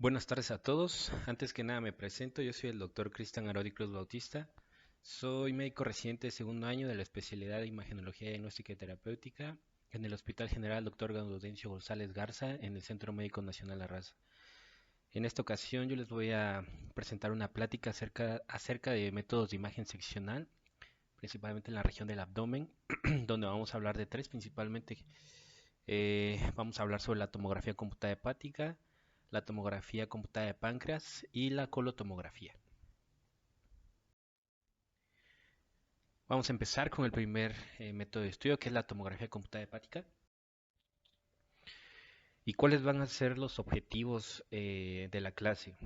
Buenas tardes a todos. Antes que nada me presento, yo soy el doctor Cristian Arodi Cruz Bautista. Soy médico residente de segundo año de la especialidad de Imagenología Diagnóstica y Terapéutica en el Hospital General Dr. Gaudencio González Garza en el Centro Médico Nacional La Raza. En esta ocasión yo les voy a presentar una plática acerca de métodos de imagen seccional, principalmente en la región del abdomen, donde vamos a hablar de tres principalmente. Vamos a hablar sobre la tomografía computada hepática, la tomografía computada de páncreas y la colotomografía. Vamos a empezar con el primer método de estudio, que es la tomografía computada hepática. ¿Y cuáles van a ser los objetivos de la clase?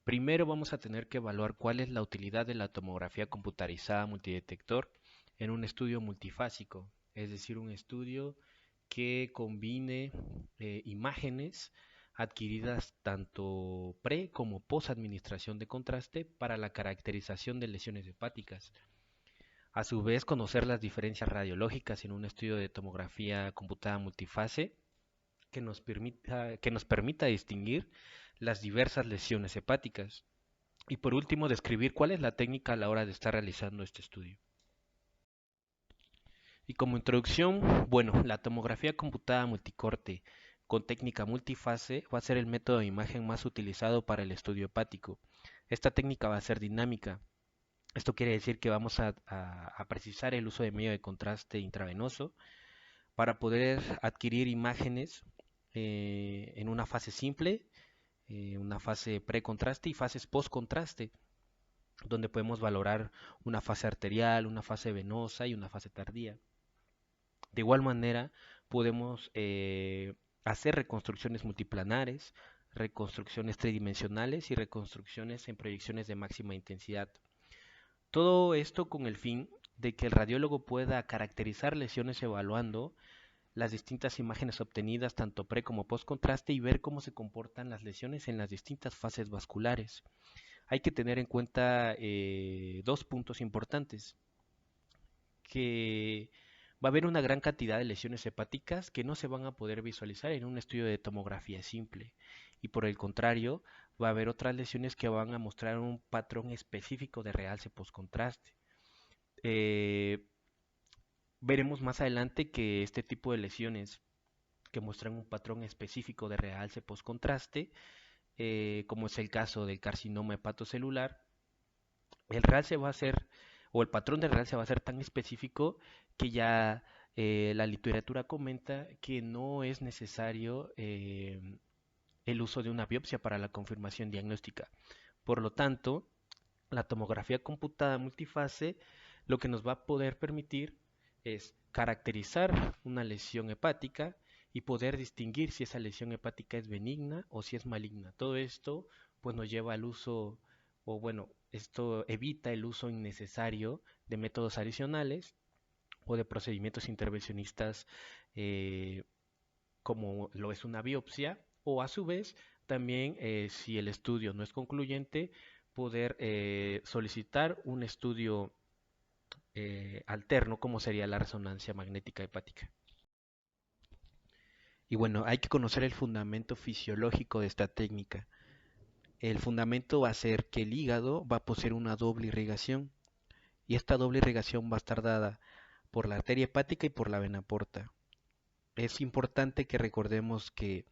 Primero vamos a tener que evaluar cuál es la utilidad de la tomografía computarizada multidetector en un estudio multifásico, es decir, un estudio que combine imágenes adquiridas tanto pre como post administración de contraste para la caracterización de lesiones hepáticas. A su vez, conocer las diferencias radiológicas en un estudio de tomografía computada multifase que nos permita distinguir las diversas lesiones hepáticas. Y por último, describir cuál es la técnica a la hora de estar realizando este estudio. Y como introducción, bueno, la tomografía computada multicorte con técnica multifase va a ser el método de imagen más utilizado para el estudio hepático. Esta técnica va a ser dinámica. Esto quiere decir que vamos a precisar el uso de medio de contraste intravenoso para poder adquirir imágenes en una fase simple, una fase precontraste y fases postcontraste, donde podemos valorar una fase arterial, una fase venosa y una fase tardía. De igual manera, podemos hacer reconstrucciones multiplanares, reconstrucciones tridimensionales y reconstrucciones en proyecciones de máxima intensidad. Todo esto con el fin de que el radiólogo pueda caracterizar lesiones evaluando las distintas imágenes obtenidas tanto pre como post contraste y ver cómo se comportan las lesiones en las distintas fases vasculares. Hay que tener en cuenta dos puntos importantes, que va a haber una gran cantidad de lesiones hepáticas que no se van a poder visualizar en un estudio de tomografía simple. Y por el contrario, va a haber otras lesiones que van a mostrar un patrón específico de realce postcontraste. Eh, Veremos más adelante que este tipo de lesiones que muestran un patrón específico de realce postcontraste, como es el caso del carcinoma hepatocelular, el realce va a ser, o el patrón de realce va a ser tan específico que ya la literatura comenta que no es necesario el uso de una biopsia para la confirmación diagnóstica. Por lo tanto, la tomografía computada multifase lo que nos va a poder permitir es caracterizar una lesión hepática y poder distinguir si esa lesión hepática es benigna o si es maligna. Todo esto pues nos lleva al uso, o bueno, esto evita el uso innecesario de métodos adicionales o de procedimientos intervencionistas eh, como lo es una biopsia, o a su vez también si el estudio no es concluyente, poder solicitar un estudio alterno como sería la resonancia magnética hepática. Y bueno, hay que conocer el fundamento fisiológico de esta técnica. El fundamento va a ser que el hígado va a poseer una doble irrigación y esta doble irrigación va a estar dada por la arteria hepática y por la vena porta. Es importante que recordemos que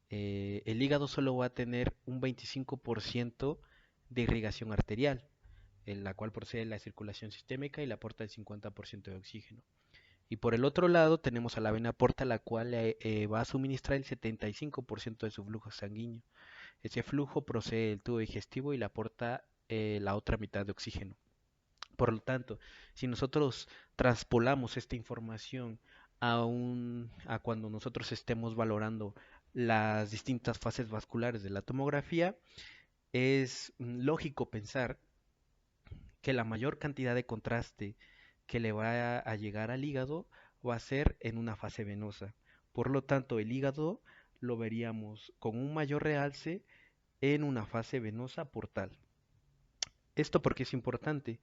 el hígado solo va a tener un 25% de irrigación arterial, en la cual procede la circulación sistémica y le aporta el 50% de oxígeno. Y por el otro lado tenemos a la vena porta, la cual va a suministrar el 75% de su flujo sanguíneo. Ese flujo procede del tubo digestivo y le aporta la otra mitad de oxígeno. Por lo tanto, si nosotros traspolamos esta información a cuando nosotros estemos valorando las distintas fases vasculares de la tomografía, es lógico pensar que la mayor cantidad de contraste que le va a llegar al hígado va a ser en una fase venosa. Por lo tanto, el hígado lo veríamos con un mayor realce en una fase venosa portal. Esto porque es importante,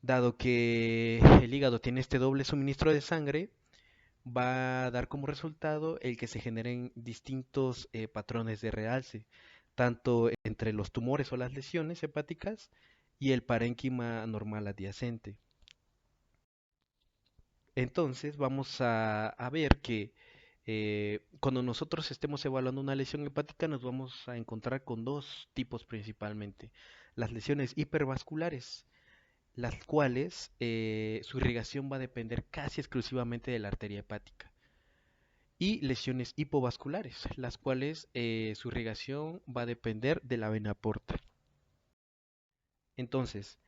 dado que el hígado tiene este doble suministro de sangre, va a dar como resultado el que se generen distintos patrones de realce. tanto entre los tumores o las lesiones hepáticas y el parénquima normal adyacente. Entonces vamos a ver que cuando nosotros estemos evaluando una lesión hepática nos vamos a encontrar con dos tipos principalmente. Las lesiones hipervasculares, las cuales su irrigación va a depender casi exclusivamente de la arteria hepática. Y lesiones hipovasculares, las cuales su irrigación va a depender de la vena porta. Entonces,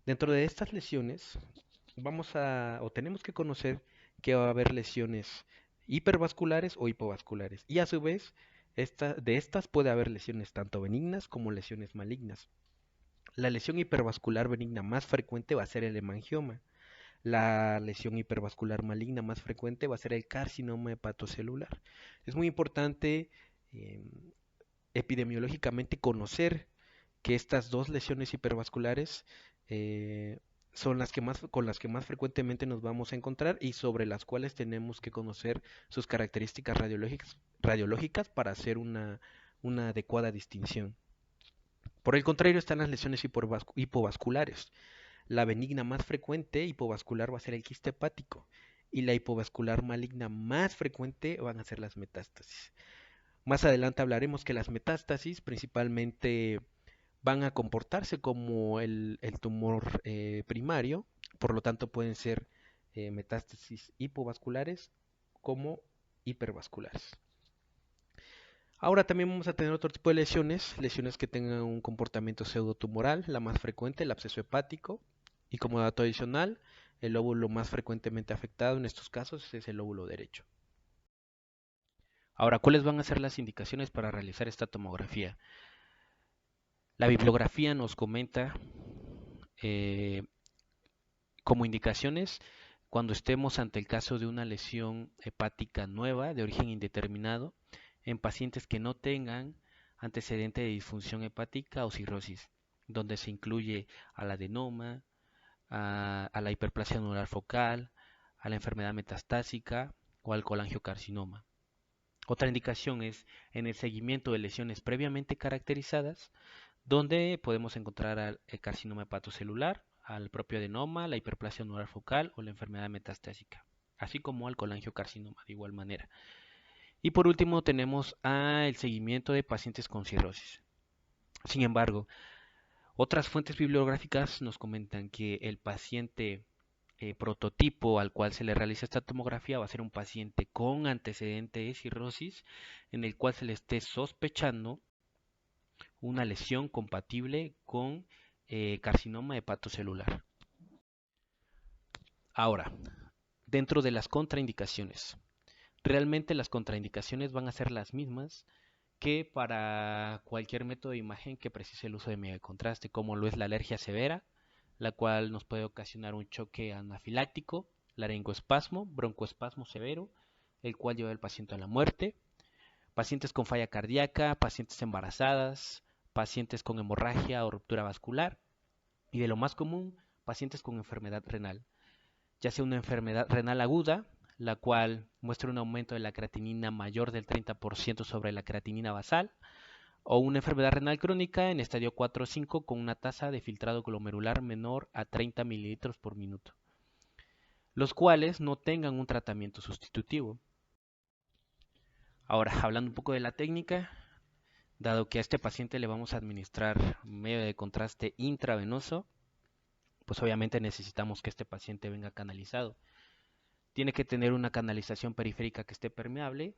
dentro de estas lesiones, tenemos que conocer que va a haber lesiones hipervasculares o hipovasculares. Y a su vez, de estas puede haber lesiones tanto benignas como lesiones malignas. La lesión hipervascular benigna más frecuente va a ser el hemangioma. La lesión hipervascular maligna más frecuente va a ser el carcinoma hepatocelular. Es muy importante eh, epidemiológicamente conocer que estas dos lesiones hipervasculares son con las que más frecuentemente nos vamos a encontrar y sobre las cuales tenemos que conocer sus características radiológicas para hacer una adecuada distinción. Por el contrario, están las lesiones hipovasculares. La benigna más frecuente hipovascular va a ser el quiste hepático y la hipovascular maligna más frecuente van a ser las metástasis. Más adelante hablaremos que las metástasis principalmente van a comportarse como el tumor primario, por lo tanto pueden ser metástasis hipovasculares como hipervasculares. Ahora también vamos a tener otro tipo de lesiones que tengan un comportamiento pseudotumoral, la más frecuente, el absceso hepático, y como dato adicional, el lóbulo más frecuentemente afectado en estos casos es el lóbulo derecho. Ahora, ¿cuáles van a ser las indicaciones para realizar esta tomografía? La bibliografía nos comenta eh, como indicaciones cuando estemos ante el caso de una lesión hepática nueva de origen indeterminado en pacientes que no tengan antecedente de disfunción hepática o cirrosis, donde se incluye al adenoma, a la hiperplasia anular focal, a la enfermedad metastásica o al colangiocarcinoma. Otra indicación es en el seguimiento de lesiones previamente caracterizadas, donde podemos encontrar al carcinoma hepatocelular, al propio adenoma, la hiperplasia anular focal o la enfermedad metastásica, así como al colangiocarcinoma de igual manera. Y por último tenemos el seguimiento de pacientes con cirrosis. Sin embargo, otras fuentes bibliográficas nos comentan que el paciente prototipo al cual se le realiza esta tomografía va a ser un paciente con antecedente de cirrosis en el cual se le esté sospechando una lesión compatible con carcinoma hepatocelular. Ahora, dentro de las contraindicaciones, realmente las contraindicaciones van a ser las mismas que para cualquier método de imagen que precise el uso de medio de contraste, como lo es la alergia severa, la cual nos puede ocasionar un choque anafiláctico, laringoespasmo, broncoespasmo severo, el cual lleva al paciente a la muerte, pacientes con falla cardíaca, pacientes embarazadas, pacientes con hemorragia o ruptura vascular, y de lo más común, pacientes con enfermedad renal, ya sea una enfermedad renal aguda, la cual muestra un aumento de la creatinina mayor del 30% sobre la creatinina basal, o una enfermedad renal crónica en estadio 4 o 5 con una tasa de filtrado glomerular menor a 30 mililitros por minuto, los cuales no tengan un tratamiento sustitutivo. Ahora, hablando un poco de la técnica, dado que a este paciente le vamos a administrar medio de contraste intravenoso, pues obviamente necesitamos que este paciente venga canalizado. Tiene que tener una canalización periférica que esté permeable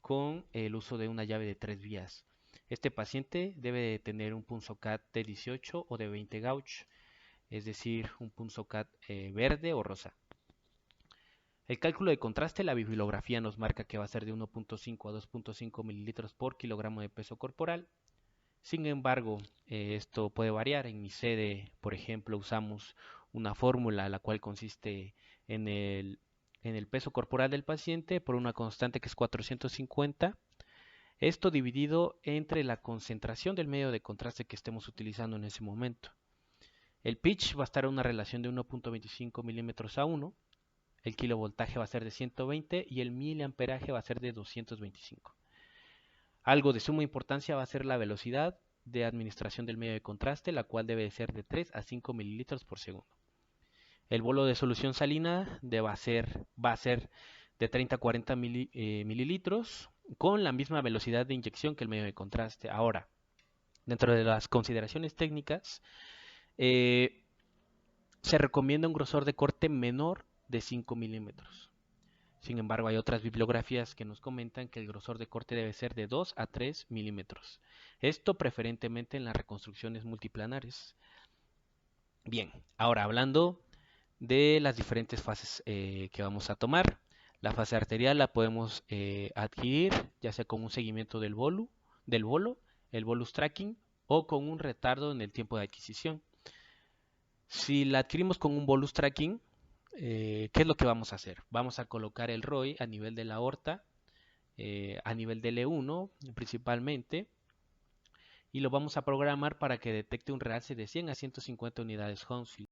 con el uso de una llave de 3 vías. Este paciente debe de tener un punzocat de 18 o de 20 gauge, es decir, un punzocat verde o rosa. El cálculo de contraste, la bibliografía nos marca que va a ser de 1.5 a 2.5 mililitros por kilogramo de peso corporal. Sin embargo, esto puede variar. En mi sede, por ejemplo, usamos una fórmula la cual consiste en el peso corporal del paciente por una constante que es 450. Esto dividido entre la concentración del medio de contraste que estemos utilizando en ese momento. El pitch va a estar en una relación de 1.25 milímetros a 1. El kilovoltaje va a ser de 120 y el miliamperaje va a ser de 225. Algo de suma importancia va a ser la velocidad de administración del medio de contraste, la cual debe ser de 3 a 5 mililitros por segundo. El bolo de solución salina va a ser de 30 a 40 mililitros con la misma velocidad de inyección que el medio de contraste. Ahora, dentro de las consideraciones técnicas, eh, se recomienda un grosor de corte menor de 5 milímetros. Sin embargo, hay otras bibliografías que nos comentan que el grosor de corte debe ser de 2 a 3 milímetros. Esto preferentemente en las reconstrucciones multiplanares. Bien, ahora hablando de las diferentes fases que vamos a tomar. La fase arterial la podemos adquirir ya sea con un seguimiento del bolo, el bolus tracking, o con un retardo en el tiempo de adquisición. Si la adquirimos con un bolus tracking, ¿qué es lo que vamos a hacer? Vamos a colocar el ROI a nivel de la aorta, a nivel del E1 principalmente, y lo vamos a programar para que detecte un realce de 100 a 150 unidades Hounsfield.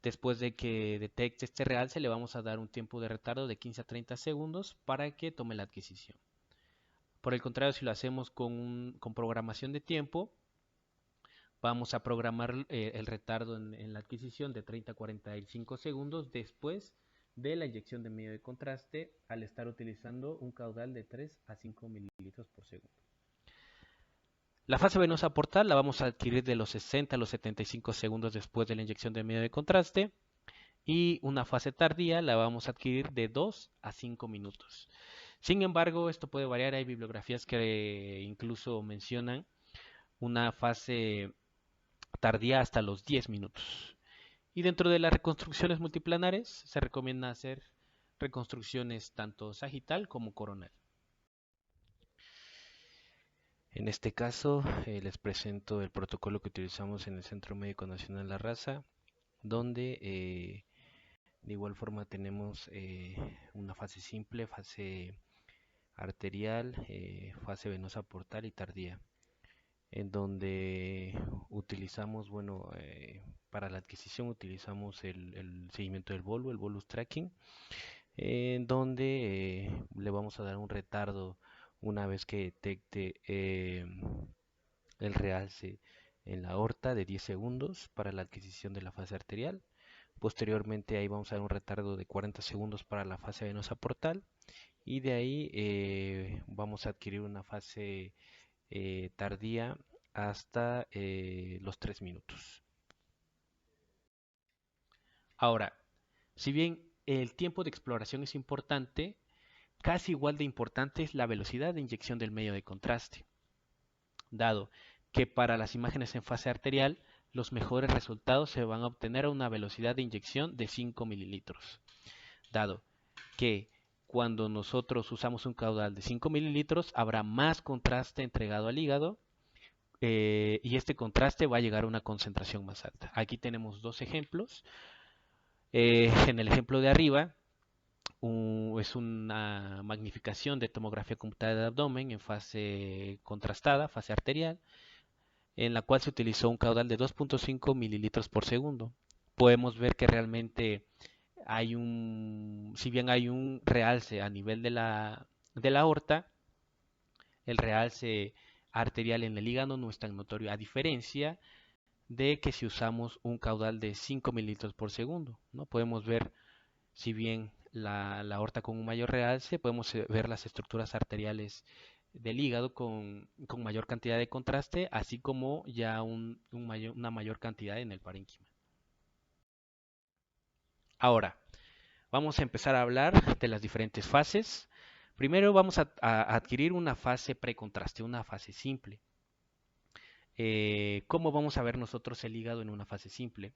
Después de que detecte este realce, le vamos a dar un tiempo de retardo de 15 a 30 segundos para que tome la adquisición. Por el contrario, si lo hacemos con programación de tiempo, vamos a programar el retardo en la adquisición de 30 a 45 segundos después de la inyección de medio de contraste al estar utilizando un caudal de 3 a 5 mililitros por segundo. La fase venosa portal la vamos a adquirir de los 60 a los 75 segundos después de la inyección de medio de contraste. Y una fase tardía la vamos a adquirir de 2 a 5 minutos. Sin embargo, esto puede variar. Hay bibliografías que incluso mencionan una fase tardía hasta los 10 minutos. Y dentro de las reconstrucciones multiplanares se recomienda hacer reconstrucciones tanto sagital como coronal. En este caso les presento el protocolo que utilizamos en el Centro Médico Nacional La Raza, donde de igual forma tenemos una fase simple, fase arterial, fase venosa portal y tardía, en donde utilizamos, bueno, para la adquisición utilizamos el seguimiento del bolo, el bolus tracking, en donde le vamos a dar un retardo una vez que detecte el realce en la aorta de 10 segundos para la adquisición de la fase arterial. Posteriormente ahí vamos a dar un retardo de 40 segundos para la fase venosa portal y de ahí vamos a adquirir una fase tardía hasta los 3 minutos. Ahora, si bien el tiempo de exploración es importante, casi igual de importante es la velocidad de inyección del medio de contraste, dado que para las imágenes en fase arterial los mejores resultados se van a obtener a una velocidad de inyección de 5 mililitros, dado que cuando nosotros usamos un caudal de 5 mililitros habrá más contraste entregado al hígado y este contraste va a llegar a una concentración más alta. Aquí tenemos dos ejemplos. En el ejemplo de arriba es una magnificación de tomografía computada de abdomen en fase contrastada, fase arterial, en la cual se utilizó un caudal de 2.5 mililitros por segundo. Podemos ver que realmente si bien hay un realce a nivel de la aorta, el realce arterial en el hígado no es tan notorio, a diferencia de que si usamos un caudal de 5 mililitros por segundo, ¿no? Podemos ver, si bien la aorta con un mayor realce, podemos ver las estructuras arteriales del hígado con mayor cantidad de contraste, así como ya una mayor cantidad en el parénquima. Ahora, vamos a empezar a hablar de las diferentes fases. Primero vamos a adquirir una fase precontraste, una fase simple. ¿Cómo vamos a ver nosotros el hígado en una fase simple?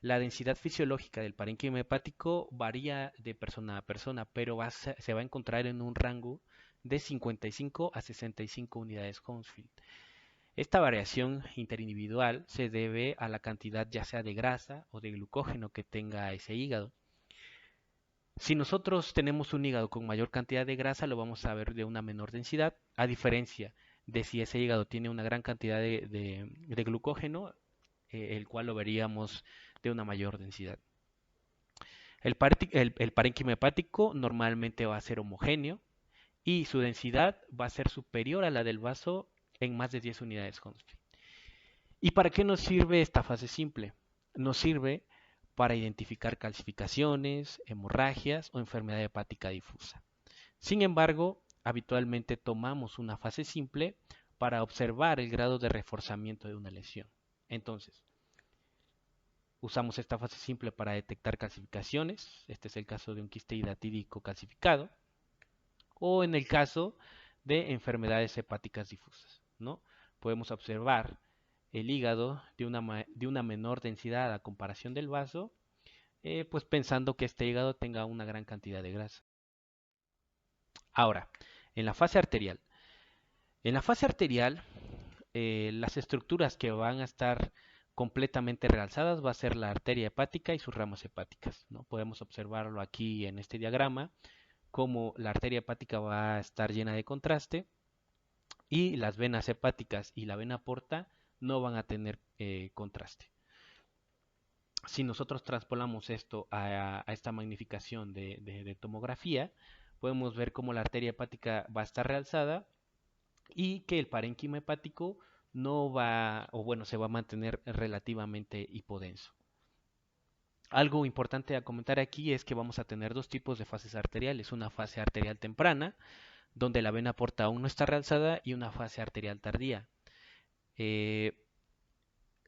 La densidad fisiológica del parénquima hepático varía de persona a persona, pero se va a encontrar en un rango de 55 a 65 unidades Hounsfield. Esta variación interindividual se debe a la cantidad ya sea de grasa o de glucógeno que tenga ese hígado. Si nosotros tenemos un hígado con mayor cantidad de grasa, lo vamos a ver de una menor densidad, a diferencia de si ese hígado tiene una gran cantidad de glucógeno, el cual lo veríamos de una mayor densidad. El parénquima hepático normalmente va a ser homogéneo y su densidad va a ser superior a la del vaso en más de 10 unidades Hounsfield. ¿Y para qué nos sirve esta fase simple? Nos sirve para identificar calcificaciones, hemorragias o enfermedad hepática difusa. Sin embargo, habitualmente tomamos una fase simple para observar el grado de reforzamiento de una lesión. Entonces, usamos esta fase simple para detectar calcificaciones. Este es el caso de un quiste hidratídico calcificado. O en el caso de enfermedades hepáticas difusas, ¿no? Podemos observar el hígado de una menor densidad a comparación del vaso, pues pensando que este hígado tenga una gran cantidad de grasa. Ahora, en la fase arterial. En la fase arterial, las estructuras que van a estar completamente realzadas va a ser la arteria hepática y sus ramas hepáticas, ¿no? Podemos observarlo aquí en este diagrama, como la arteria hepática va a estar llena de contraste y las venas hepáticas y la vena porta no van a tener contraste. Si nosotros traspolamos esto a esta magnificación de tomografía, podemos ver cómo la arteria hepática va a estar realzada y que el parénquima hepático no va, o bueno, se va a mantener relativamente hipodenso. Algo importante a comentar aquí es que vamos a tener dos tipos de fases arteriales, una fase arterial temprana, donde la vena porta aún no está realzada, y una fase arterial tardía. Eh,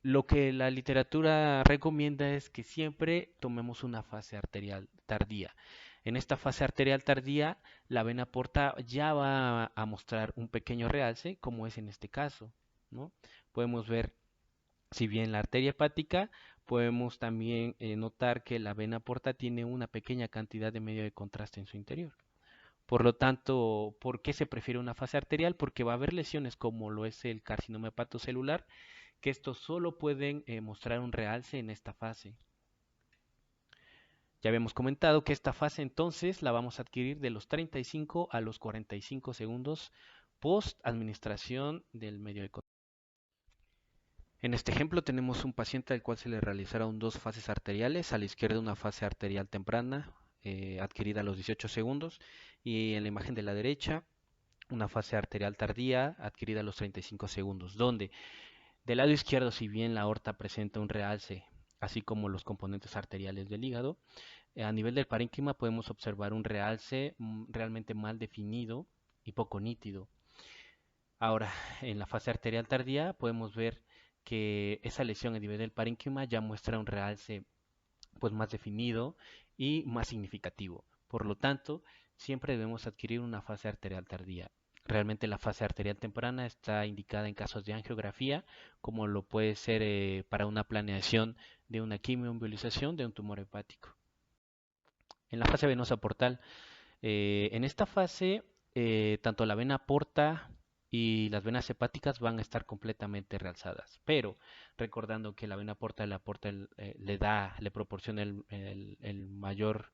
lo que la literatura recomienda es que siempre tomemos una fase arterial tardía. En esta fase arterial tardía, la vena porta ya va a mostrar un pequeño realce, como es en este caso, ¿no? Podemos ver, si bien la arteria hepática, podemos también notar que la vena porta tiene una pequeña cantidad de medio de contraste en su interior. Por lo tanto, ¿por qué se prefiere una fase arterial? Porque va a haber lesiones como lo es el carcinoma hepatocelular, que estos solo pueden mostrar un realce en esta fase. Ya habíamos comentado que esta fase entonces la vamos a adquirir de los 35 a los 45 segundos post administración del medio de contraste. En este ejemplo tenemos un paciente al cual se le realizaron dos fases arteriales, a la izquierda una fase arterial temprana adquirida a los 18 segundos, y en la imagen de la derecha una fase arterial tardía adquirida a los 35 segundos, donde del lado izquierdo, si bien la aorta presenta un realce, así como los componentes arteriales del hígado, a nivel del parénquima podemos observar un realce realmente mal definido y poco nítido. Ahora, en la fase arterial tardía podemos ver que esa lesión a nivel del parénquima ya muestra un realce pues más definido y más significativo. Por lo tanto, siempre debemos adquirir una fase arterial tardía. Realmente la fase arterial temprana está indicada en casos de angiografía, como lo puede ser para una planeación de una quimioembolización de un tumor hepático. En la fase venosa portal, en esta fase, tanto la vena porta y las venas hepáticas van a estar completamente realzadas, pero recordando que la vena porta le proporciona el mayor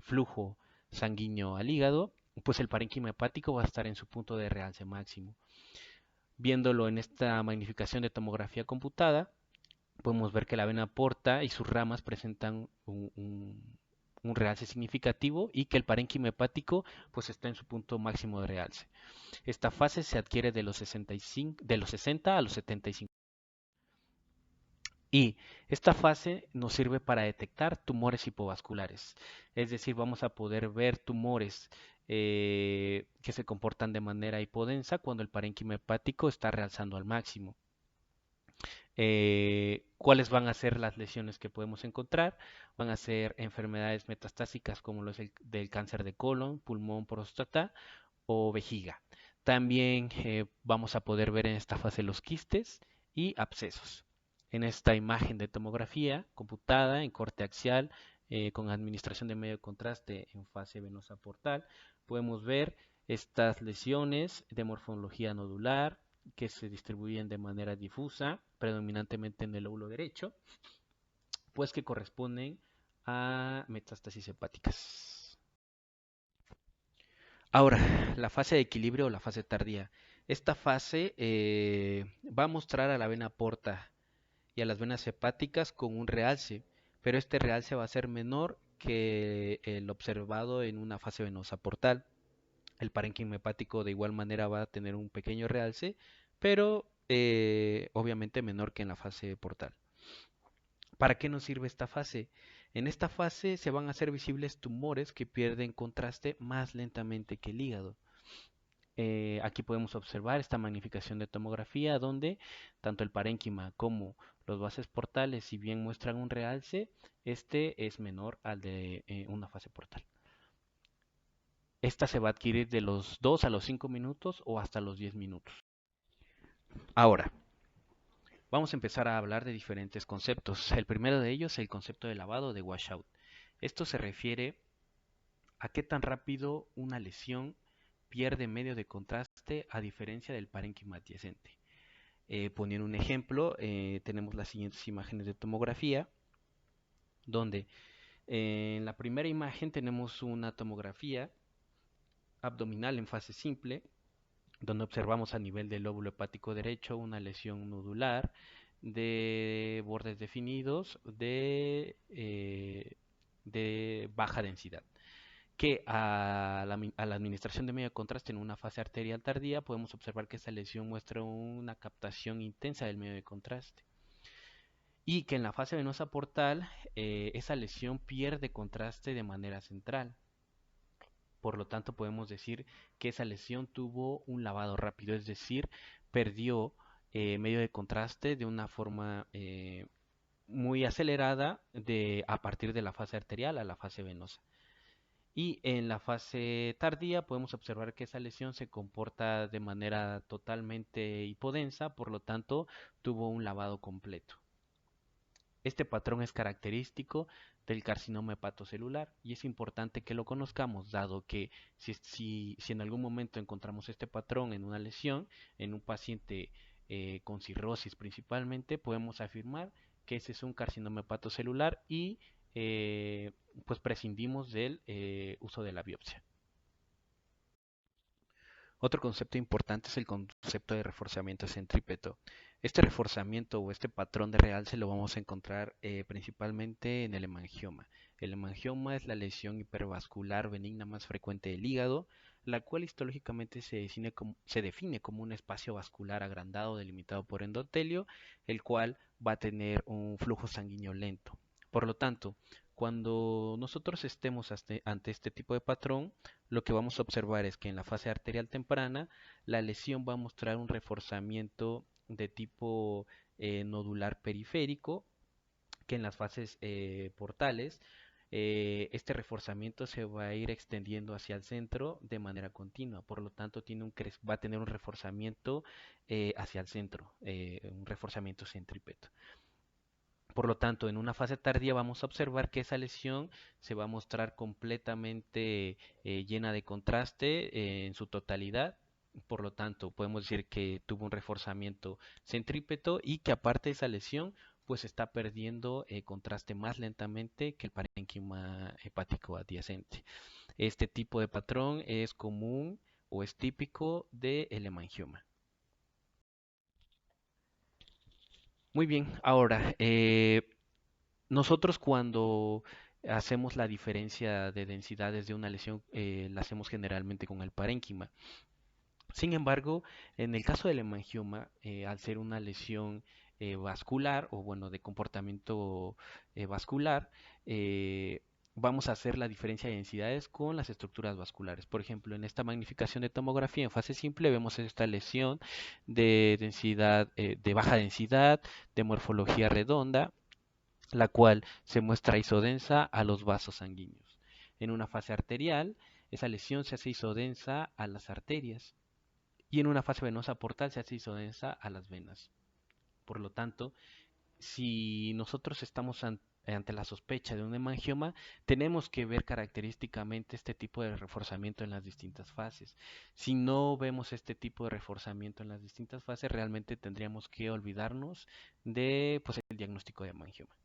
flujo sanguíneo al hígado, pues el parénquima hepático va a estar en su punto de realce máximo. Viéndolo en esta magnificación de tomografía computada, podemos ver que la vena porta y sus ramas presentan un realce significativo y que el parénquima hepático pues está en su punto máximo de realce. Esta fase se adquiere de los 60 a los 75. Y esta fase nos sirve para detectar tumores hipovasculares. Es decir, vamos a poder ver tumores que se comportan de manera hipodensa cuando el parénquima hepático está realzando al máximo. ¿Cuáles van a ser las lesiones que podemos encontrar? Van a ser enfermedades metastásicas como lo es el del cáncer de colon, pulmón, próstata o vejiga. También vamos a poder ver en esta fase los quistes y abscesos. En esta imagen de tomografía computada en corte axial con administración de medio de contraste en fase venosa portal, podemos ver estas lesiones de morfología nodular que se distribuyen de manera difusa, predominantemente en el lóbulo derecho, pues que corresponden a metástasis hepáticas. Ahora, la fase de equilibrio o la fase tardía. Esta fase va a mostrar a la vena porta y a las venas hepáticas con un realce, pero este realce va a ser menor que el observado en una fase venosa portal. El parénquima hepático de igual manera va a tener un pequeño realce, pero obviamente menor que en la fase portal. ¿Para qué nos sirve esta fase? En esta fase se van a hacer visibles tumores que pierden contraste más lentamente que el hígado. Aquí podemos observar esta magnificación de tomografía donde tanto el parénquima como los vasos portales, si bien muestran un realce, este es menor al de una fase portal. Esta se va a adquirir de los 2 a los 5 minutos o hasta los 10 minutos. Ahora, vamos a empezar a hablar de diferentes conceptos. El primero de ellos es el concepto de lavado de washout. Esto se refiere a qué tan rápido una lesión pierde medio de contraste a diferencia del parénquima adyacente. Poniendo un ejemplo, tenemos las siguientes imágenes de tomografía, donde en la primera imagen tenemos una tomografía abdominal en fase simple, donde observamos a nivel del lóbulo hepático derecho una lesión nodular de bordes definidos de baja densidad, que a la administración de medio de contraste en una fase arterial tardía podemos observar que esta lesión muestra una captación intensa del medio de contraste y que en la fase venosa portal esa lesión pierde contraste de manera central. Por lo tanto, podemos decir que esa lesión tuvo un lavado rápido, es decir, perdió medio de contraste de una forma muy acelerada a partir de la fase arterial a la fase venosa. Y en la fase tardía podemos observar que esa lesión se comporta de manera totalmente hipodensa, por lo tanto tuvo un lavado completo. Este patrón es característico del carcinoma hepatocelular y es importante que lo conozcamos, dado que si en algún momento encontramos este patrón en una lesión, en un paciente con cirrosis principalmente, podemos afirmar que ese es un carcinoma hepatocelular y pues prescindimos del uso de la biopsia. Otro concepto importante es el concepto de reforzamiento centrípeto. Este reforzamiento o este patrón de realce lo vamos a encontrar principalmente en el hemangioma. El hemangioma es la lesión hipervascular benigna más frecuente del hígado, la cual histológicamente se define como un espacio vascular agrandado delimitado por endotelio, el cual va a tener un flujo sanguíneo lento. Por lo tanto, cuando nosotros estemos ante este tipo de patrón, lo que vamos a observar es que en la fase arterial temprana la lesión va a mostrar un reforzamiento de tipo nodular periférico, que en las fases portales este reforzamiento se va a ir extendiendo hacia el centro de manera continua, por lo tanto va a tener un reforzamiento hacia el centro, un reforzamiento centrípeto. Por lo tanto, en una fase tardía vamos a observar que esa lesión se va a mostrar completamente llena de contraste en su totalidad. Por lo tanto, podemos decir que tuvo un reforzamiento centrípeto y que aparte de esa lesión, pues está perdiendo contraste más lentamente que el parénquima hepático adyacente. Este tipo de patrón es común o es típico del hemangioma. Muy bien, ahora, nosotros cuando hacemos la diferencia de densidades de una lesión, la hacemos generalmente con el parénquima. Sin embargo, en el caso del hemangioma, al ser una lesión vascular o bueno, de comportamiento vascular, vamos a hacer la diferencia de densidades con las estructuras vasculares. Por ejemplo, en esta magnificación de tomografía en fase simple vemos esta lesión de densidad, de baja densidad, de morfología redonda, la cual se muestra isodensa a los vasos sanguíneos. En una fase arterial, esa lesión se hace isodensa a las arterias y en una fase venosa portal se hace isodensa a las venas. Por lo tanto, si nosotros estamos ante la sospecha de un hemangioma, tenemos que ver característicamente este tipo de reforzamiento en las distintas fases. Si no vemos este tipo de reforzamiento en las distintas fases, realmente tendríamos que olvidarnos de pues, el diagnóstico de hemangioma.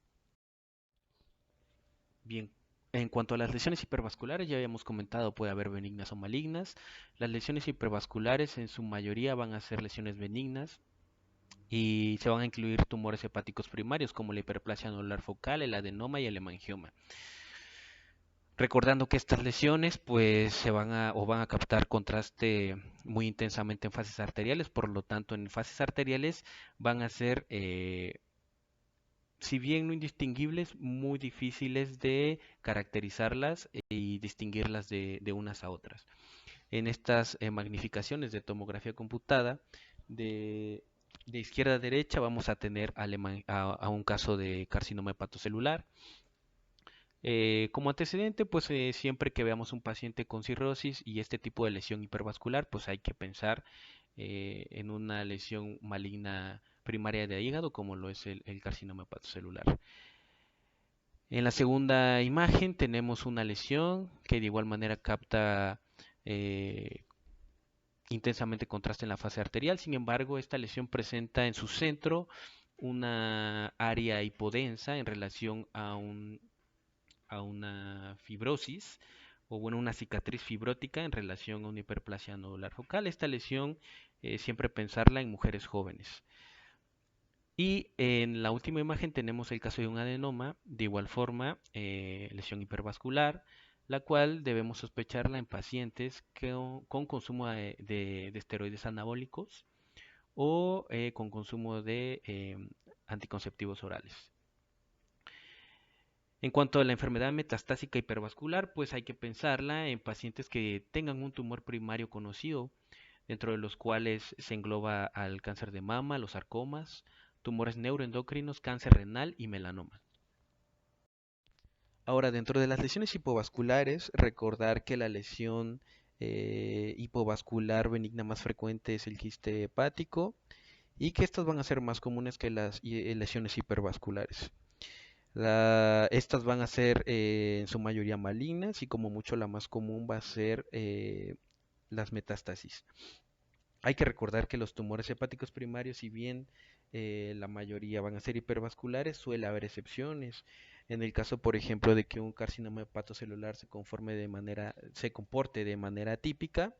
Bien, en cuanto a las lesiones hipervasculares, ya habíamos comentado, puede haber benignas o malignas. Las lesiones hipervasculares en su mayoría van a ser lesiones benignas y se van a incluir tumores hepáticos primarios como la hiperplasia nodular focal, el adenoma y el hemangioma. Recordando que estas lesiones pues se van a o van a captar contraste muy intensamente en fases arteriales, por lo tanto en fases arteriales van a ser, si bien no indistinguibles, muy difíciles de caracterizarlas y distinguirlas de unas a otras. En estas magnificaciones de tomografía computada, de, de izquierda a derecha vamos a tener a un caso de carcinoma hepatocelular. Como antecedente, pues siempre que veamos un paciente con cirrosis y este tipo de lesión hipervascular, pues hay que pensar en una lesión maligna primaria de hígado, como lo es el carcinoma hepatocelular. En la segunda imagen tenemos una lesión que de igual manera capta eh, intensamente contraste en la fase arterial. Sin embargo, esta lesión presenta en su centro una área hipodensa en relación a una fibrosis o bueno, una cicatriz fibrótica en relación a una hiperplasia nodular focal. Esta lesión siempre pensarla en mujeres jóvenes. Y en la última imagen tenemos el caso de un adenoma, de igual forma, lesión hipervascular, la cual debemos sospecharla en pacientes con consumo de esteroides anabólicos o con consumo de anticonceptivos orales. En cuanto a la enfermedad metastásica hipervascular, pues hay que pensarla en pacientes que tengan un tumor primario conocido, dentro de los cuales se engloba al cáncer de mama, los sarcomas, tumores neuroendocrinos, cáncer renal y melanoma. Ahora, dentro de las lesiones hipovasculares, recordar que la lesión hipovascular benigna más frecuente es el quiste hepático y que estas van a ser más comunes que las lesiones hipervasculares. Estas van a ser en su mayoría malignas y como mucho la más común va a ser las metástasis. Hay que recordar que los tumores hepáticos primarios, si bien la mayoría van a ser hipervasculares, suele haber excepciones. En el caso, por ejemplo, de que un carcinoma hepatocelular se comporte de manera típica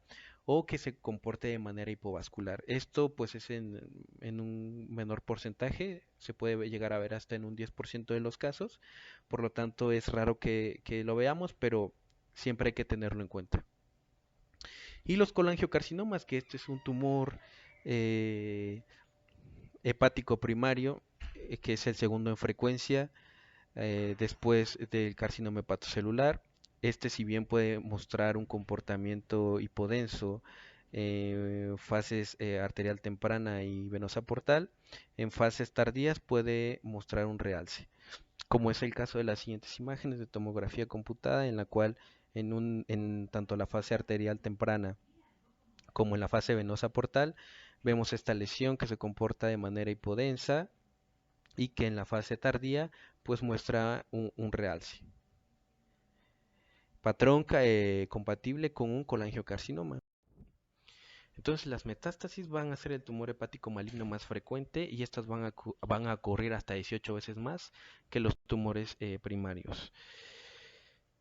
o que se comporte de manera hipovascular. Esto pues es en un menor porcentaje, se puede llegar a ver hasta en un 10% de los casos, por lo tanto es raro que lo veamos, pero siempre hay que tenerlo en cuenta. Y los colangiocarcinomas, que este es un tumor eh, hepático primario, que es el segundo en frecuencia después del carcinoma hepatocelular. Este, si bien puede mostrar un comportamiento hipodenso, fases arterial temprana y venosa portal, en fases tardías puede mostrar un realce, como es el caso de las siguientes imágenes de tomografía computada, en la cual en tanto la fase arterial temprana como en la fase venosa portal, vemos esta lesión que se comporta de manera hipodensa y que en la fase tardía pues muestra un realce. Patrón compatible con un colangiocarcinoma. Entonces las metástasis van a ser el tumor hepático maligno más frecuente y estas van a ocurrir hasta 18 veces más que los tumores primarios.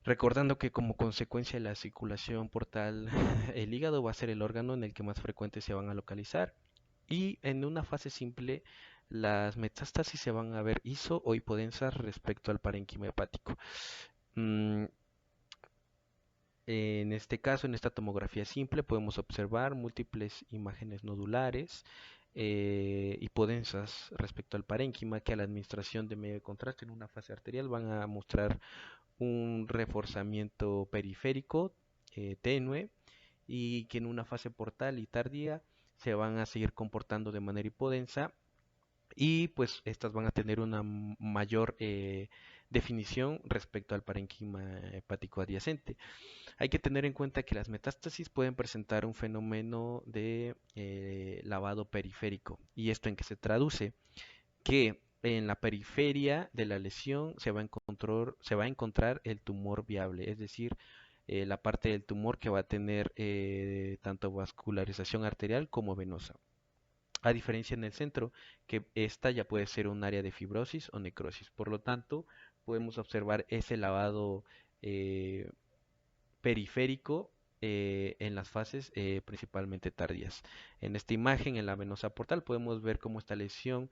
Recordando que como consecuencia de la circulación portal, el hígado va a ser el órgano en el que más frecuente se van a localizar. Y en una fase simple, las metástasis se van a ver iso o hipodensas respecto al parénquima hepático. Mm, en este caso, en esta tomografía simple, podemos observar múltiples imágenes nodulares hipodensas respecto al parénquima que a la administración de medio de contraste en una fase arterial van a mostrar un reforzamiento periférico tenue y que en una fase portal y tardía se van a seguir comportando de manera hipodensa y pues estas van a tener una mayor definición respecto al parénquima hepático adyacente. Hay que tener en cuenta que las metástasis pueden presentar un fenómeno de lavado periférico. ¿Y esto en qué se traduce? Que en la periferia de la lesión se va a encontrar el tumor viable, es decir, la parte del tumor que va a tener tanto vascularización arterial como venosa. A diferencia en el centro, que esta ya puede ser un área de fibrosis o necrosis. Por lo tanto, podemos observar ese lavado eh, periférico en las fases principalmente tardías. En esta imagen, en la venosa portal, podemos ver cómo esta lesión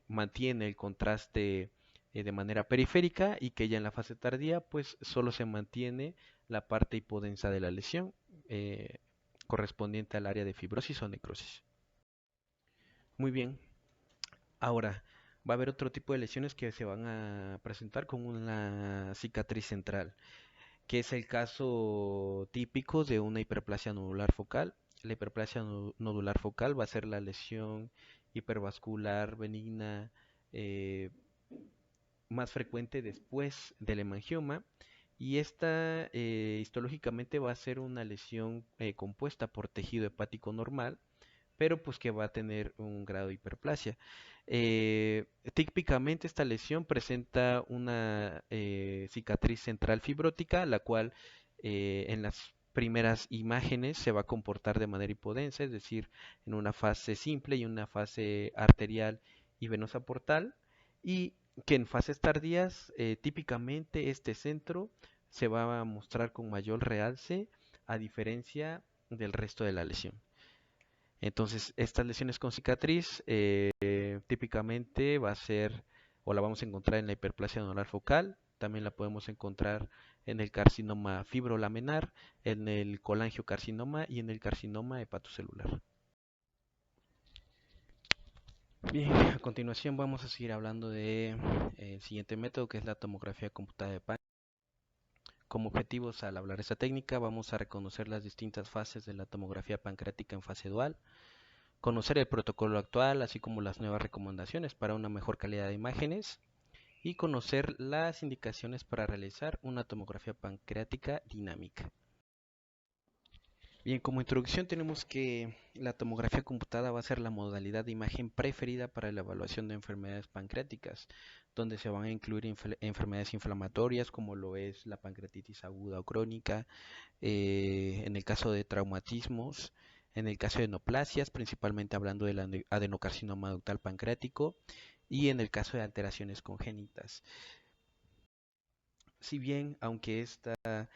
mantiene el contraste de manera periférica y que ya en la fase tardía pues solo se mantiene la parte hipodensa de la lesión correspondiente al área de fibrosis o necrosis. Muy bien, ahora va a haber otro tipo de lesiones que se van a presentar con una cicatriz central, que es el caso típico de una hiperplasia nodular focal. La hiperplasia nodular focal va a ser la lesión hipervascular benigna eh, más frecuente después del hemangioma y esta histológicamente va a ser una lesión compuesta por tejido hepático normal, pero pues que va a tener un grado de hiperplasia. Típicamente esta lesión presenta una cicatriz central fibrótica, la cual en las primeras imágenes se va a comportar de manera hipodensa, es decir, en una fase simple y una fase arterial y venosa portal, y que en fases tardías típicamente este centro se va a mostrar con mayor realce a diferencia del resto de la lesión. Entonces, estas lesiones con cicatriz típicamente va a ser o la vamos a encontrar en la hiperplasia nodular focal, también la podemos encontrar en el carcinoma fibrolaminar, en el colangiocarcinoma y en el carcinoma hepatocelular. Bien, a continuación vamos a seguir hablando de el siguiente método que es la tomografía computada de páncreas. Como objetivos al hablar de esta técnica vamos a reconocer las distintas fases de la tomografía pancreática en fase dual, conocer el protocolo actual, así como las nuevas recomendaciones para una mejor calidad de imágenes y conocer las indicaciones para realizar una tomografía pancreática dinámica. Bien, como introducción tenemos que la tomografía computada va a ser la modalidad de imagen preferida para la evaluación de enfermedades pancreáticas, donde se van a incluir enfermedades inflamatorias como lo es la pancreatitis aguda o crónica, en el caso de traumatismos, en el caso de neoplasias, principalmente hablando del adenocarcinoma ductal pancreático, y en el caso de alteraciones congénitas. Si bien, aunque esta va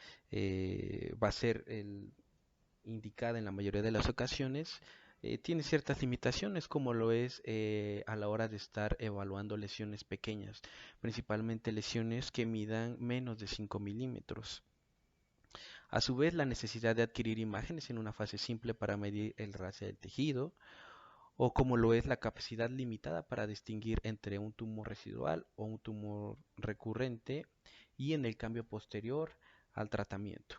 a ser indicada en la mayoría de las ocasiones, tiene ciertas limitaciones como lo es a la hora de estar evaluando lesiones pequeñas, principalmente lesiones que midan menos de 5 milímetros. A su vez, la necesidad de adquirir imágenes en una fase simple para medir el RASE del tejido, o como lo es la capacidad limitada para distinguir entre un tumor residual o un tumor recurrente y en el cambio posterior al tratamiento.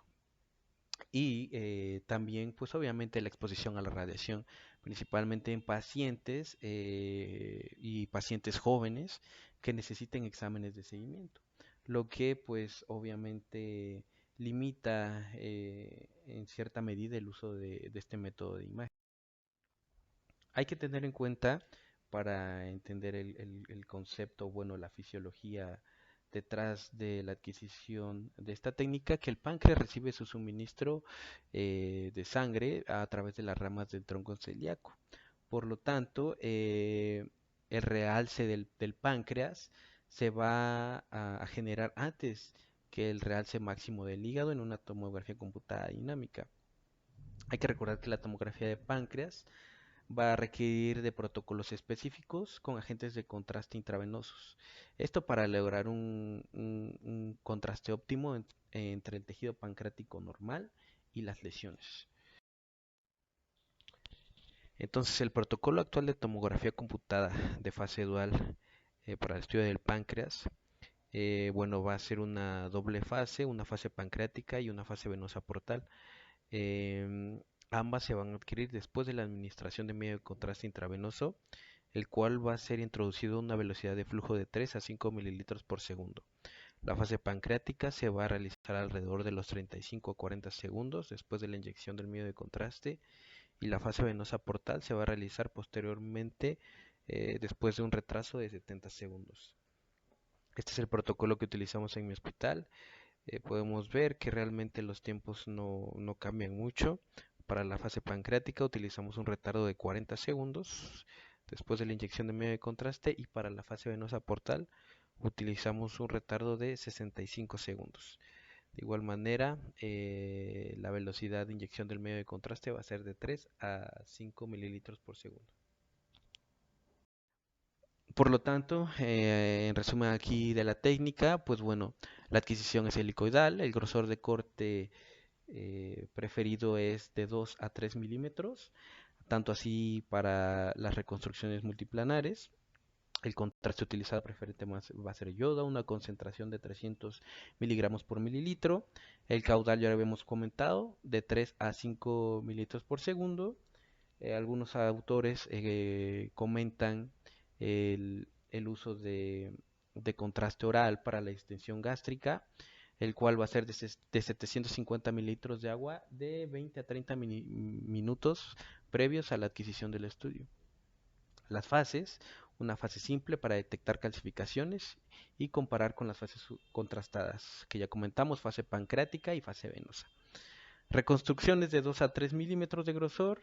Y también, pues obviamente la exposición a la radiación, principalmente en pacientes y pacientes jóvenes que necesiten exámenes de seguimiento, lo que pues obviamente limita en cierta medida el uso de este método de imagen. Hay que tener en cuenta para entender el concepto, bueno, la fisiología detrás de la adquisición de esta técnica, que el páncreas recibe su suministro de sangre a través de las ramas del tronco celíaco. Por lo tanto, el realce del páncreas se va a generar antes que el realce máximo del hígado en una tomografía computada dinámica. Hay que recordar que la tomografía de páncreas va a requerir de protocolos específicos con agentes de contraste intravenosos. Esto para lograr un contraste óptimo entre el tejido pancreático normal y las lesiones. Entonces, el protocolo actual de tomografía computada de fase dual para el estudio del páncreas, bueno, va a ser una doble fase, una fase pancreática y una fase venosa portal. Ambas se van a adquirir después de la administración de medio de contraste intravenoso, el cual va a ser introducido a una velocidad de flujo de 3 a 5 mililitros por segundo. La fase pancreática se va a realizar alrededor de los 35 a 40 segundos después de la inyección del medio de contraste y la fase venosa portal se va a realizar posteriormente después de un retraso de 70 segundos. Este es el protocolo que utilizamos en mi hospital. Podemos ver que realmente los tiempos no cambian mucho. Para la fase pancreática utilizamos un retardo de 40 segundos después de la inyección de medio de contraste y para la fase venosa portal utilizamos un retardo de 65 segundos. De igual manera, la velocidad de inyección del medio de contraste va a ser de 3 a 5 mililitros por segundo. Por lo tanto, en resumen aquí de la técnica, pues bueno, la adquisición es helicoidal, el grosor de corte preferido es de 2 a 3 milímetros, tanto así para las reconstrucciones multiplanares. El contraste utilizado preferente va a ser yodo, una concentración de 300 miligramos por mililitro. El caudal ya lo habíamos comentado, de 3 a 5 mililitros por segundo. Algunos autores comentan el uso de contraste oral para la distensión gástrica, el cual va a ser de 750 mililitros de agua de 20 a 30 minutos previos a la adquisición del estudio. Las fases, una fase simple para detectar calcificaciones y comparar con las fases contrastadas, que ya comentamos, fase pancreática y fase venosa. Reconstrucciones de 2 a 3 milímetros de grosor,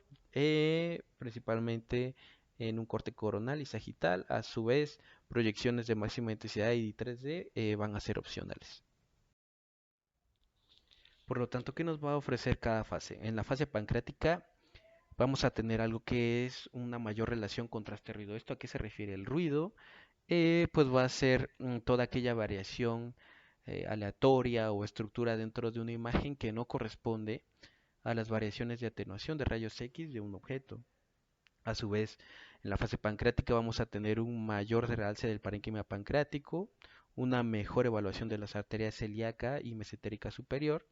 principalmente en un corte coronal y sagital. A su vez, proyecciones de máxima intensidad y 3D van a ser opcionales. Por lo tanto, ¿qué nos va a ofrecer cada fase? En la fase pancreática vamos a tener algo que es una mayor relación contraste-ruido. ¿Esto a qué se refiere? El ruido, pues va a ser toda aquella variación aleatoria o estructura dentro de una imagen que no corresponde a las variaciones de atenuación de rayos X de un objeto. A su vez, en la fase pancreática vamos a tener un mayor realce del parénquima pancreático, una mejor evaluación de las arterias celíaca y mesentérica superior,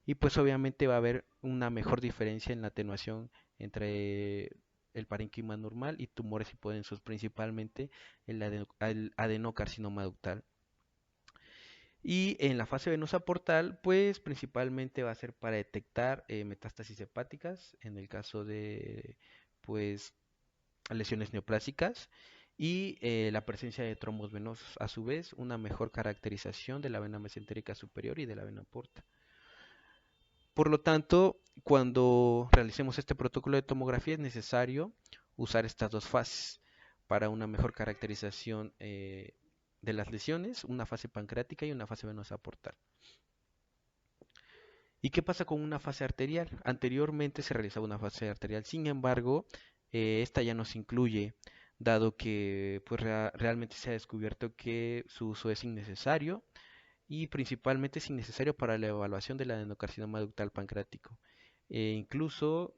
y pues obviamente va a haber una mejor diferencia en la atenuación entre el parénquima normal y tumores hipodensos, principalmente el adenocarcinoma ductal. Y en la fase venosa portal, pues principalmente va a ser para detectar metástasis hepáticas, en el caso de pues lesiones neoplásicas, y la presencia de trombos venosos. A su vez, una mejor caracterización de la vena mesentérica superior y de la vena porta. Por lo tanto, cuando realicemos este protocolo de tomografía es necesario usar estas dos fases para una mejor caracterización de las lesiones, una fase pancreática y una fase venosa portal. ¿Y qué pasa con una fase arterial? Anteriormente se realizaba una fase arterial, sin embargo, esta ya no se incluye, dado que pues, realmente se ha descubierto que su uso es innecesario y principalmente es innecesario para la evaluación del adenocarcinoma ductal pancreático, incluso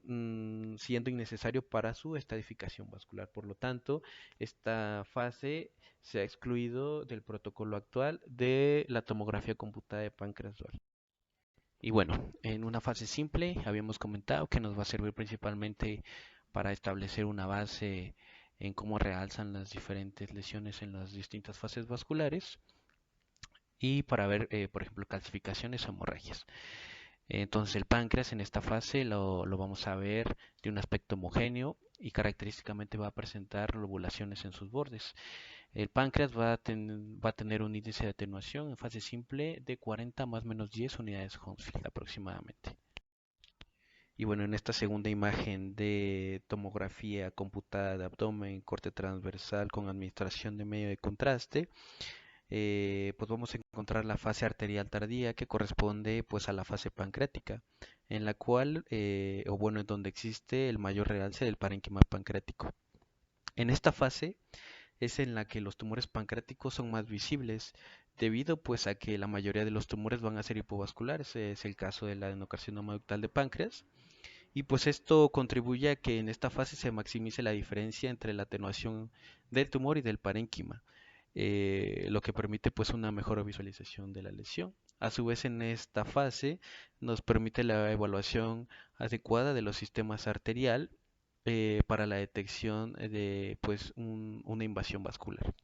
siendo innecesario para su estadificación vascular. Por lo tanto, esta fase se ha excluido del protocolo actual de la tomografía computada de páncreas dual. Y bueno, en una fase simple habíamos comentado que nos va a servir principalmente para establecer una base en cómo realzan las diferentes lesiones en las distintas fases vasculares y para ver, por ejemplo, calcificaciones o hemorragias. Entonces el páncreas en esta fase lo vamos a ver de un aspecto homogéneo y característicamente va a presentar lobulaciones en sus bordes. El páncreas va a tener un índice de atenuación en fase simple de 40 más menos 10 unidades Hounsfield aproximadamente. Y bueno, en esta segunda imagen de tomografía computada de abdomen, corte transversal con administración de medio de contraste, pues vamos a encontrar la fase arterial tardía que corresponde pues a la fase pancreática, en la cual, o bueno, en donde existe el mayor realce del parénquima pancreático. En esta fase es en la que los tumores pancreáticos son más visibles, debido pues a que la mayoría de los tumores van a ser hipovasculares, es el caso del adenocarcinoma ductal de páncreas, y pues esto contribuye a que en esta fase se maximice la diferencia entre la atenuación del tumor y del parénquima, lo que permite pues una mejor visualización de la lesión. A su vez, en esta fase nos permite la evaluación adecuada de los sistemas arterial para la detección de pues una invasión vascular.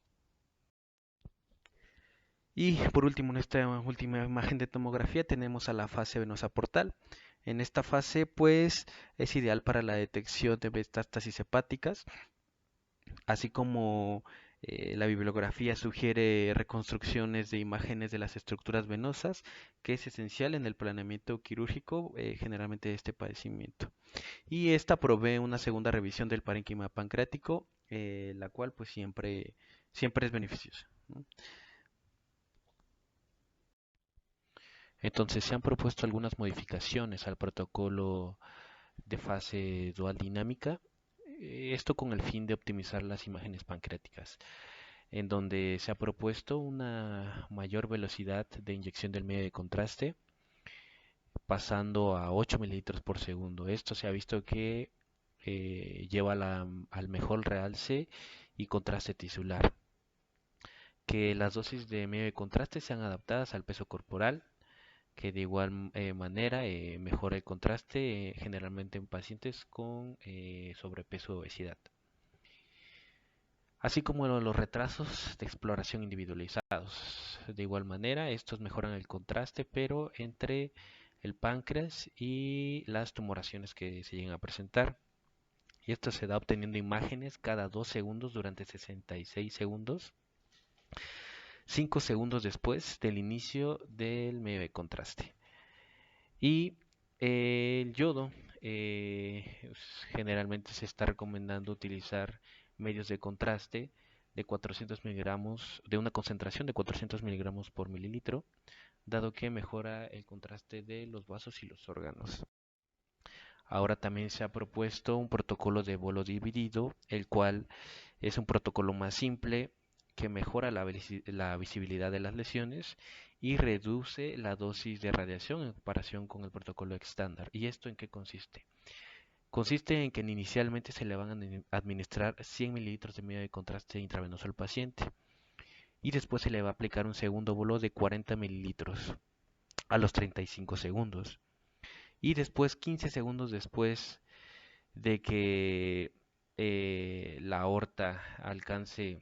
Y por último, en esta última imagen de tomografía tenemos a la fase venosa portal. En esta fase pues es ideal para la detección de metástasis hepáticas, así como la bibliografía sugiere reconstrucciones de imágenes de las estructuras venosas, que es esencial en el planeamiento quirúrgico generalmente de este padecimiento. Y esta provee una segunda revisión del parénquima pancreático, la cual pues siempre es beneficiosa, ¿no? Entonces se han propuesto algunas modificaciones al protocolo de fase dual dinámica, esto con el fin de optimizar las imágenes pancreáticas. en donde se ha propuesto una mayor velocidad de inyección del medio de contraste, pasando a 8 mililitros por segundo. Esto se ha visto que lleva al mejor realce y contraste tisular. Que las dosis de medio de contraste sean adaptadas al peso corporal, que de igual manera mejora el contraste generalmente en pacientes con sobrepeso o obesidad. Así como los retrasos de exploración individualizados. De igual manera, estos mejoran el contraste, pero entre el páncreas y las tumoraciones que se llegan a presentar. Y esto se da obteniendo imágenes cada 2 segundos durante 66 segundos, 5 segundos después del inicio del medio de contraste. Y el yodo, generalmente se está recomendando utilizar medios de contraste de 400 miligramos, de una concentración de 400 miligramos por mililitro, dado que mejora el contraste de los vasos y los órganos. Ahora también se ha propuesto un protocolo de bolo dividido, el cual es un protocolo más simple que mejora la visibilidad de las lesiones y reduce la dosis de radiación en comparación con el protocolo estándar. ¿Y esto en qué consiste? Consiste en que inicialmente se le van a administrar 100 mililitros de medio de contraste intravenoso al paciente y después se le va a aplicar un segundo bolo de 40 mililitros a los 35 segundos. Y después, 15 segundos después de que la aorta alcance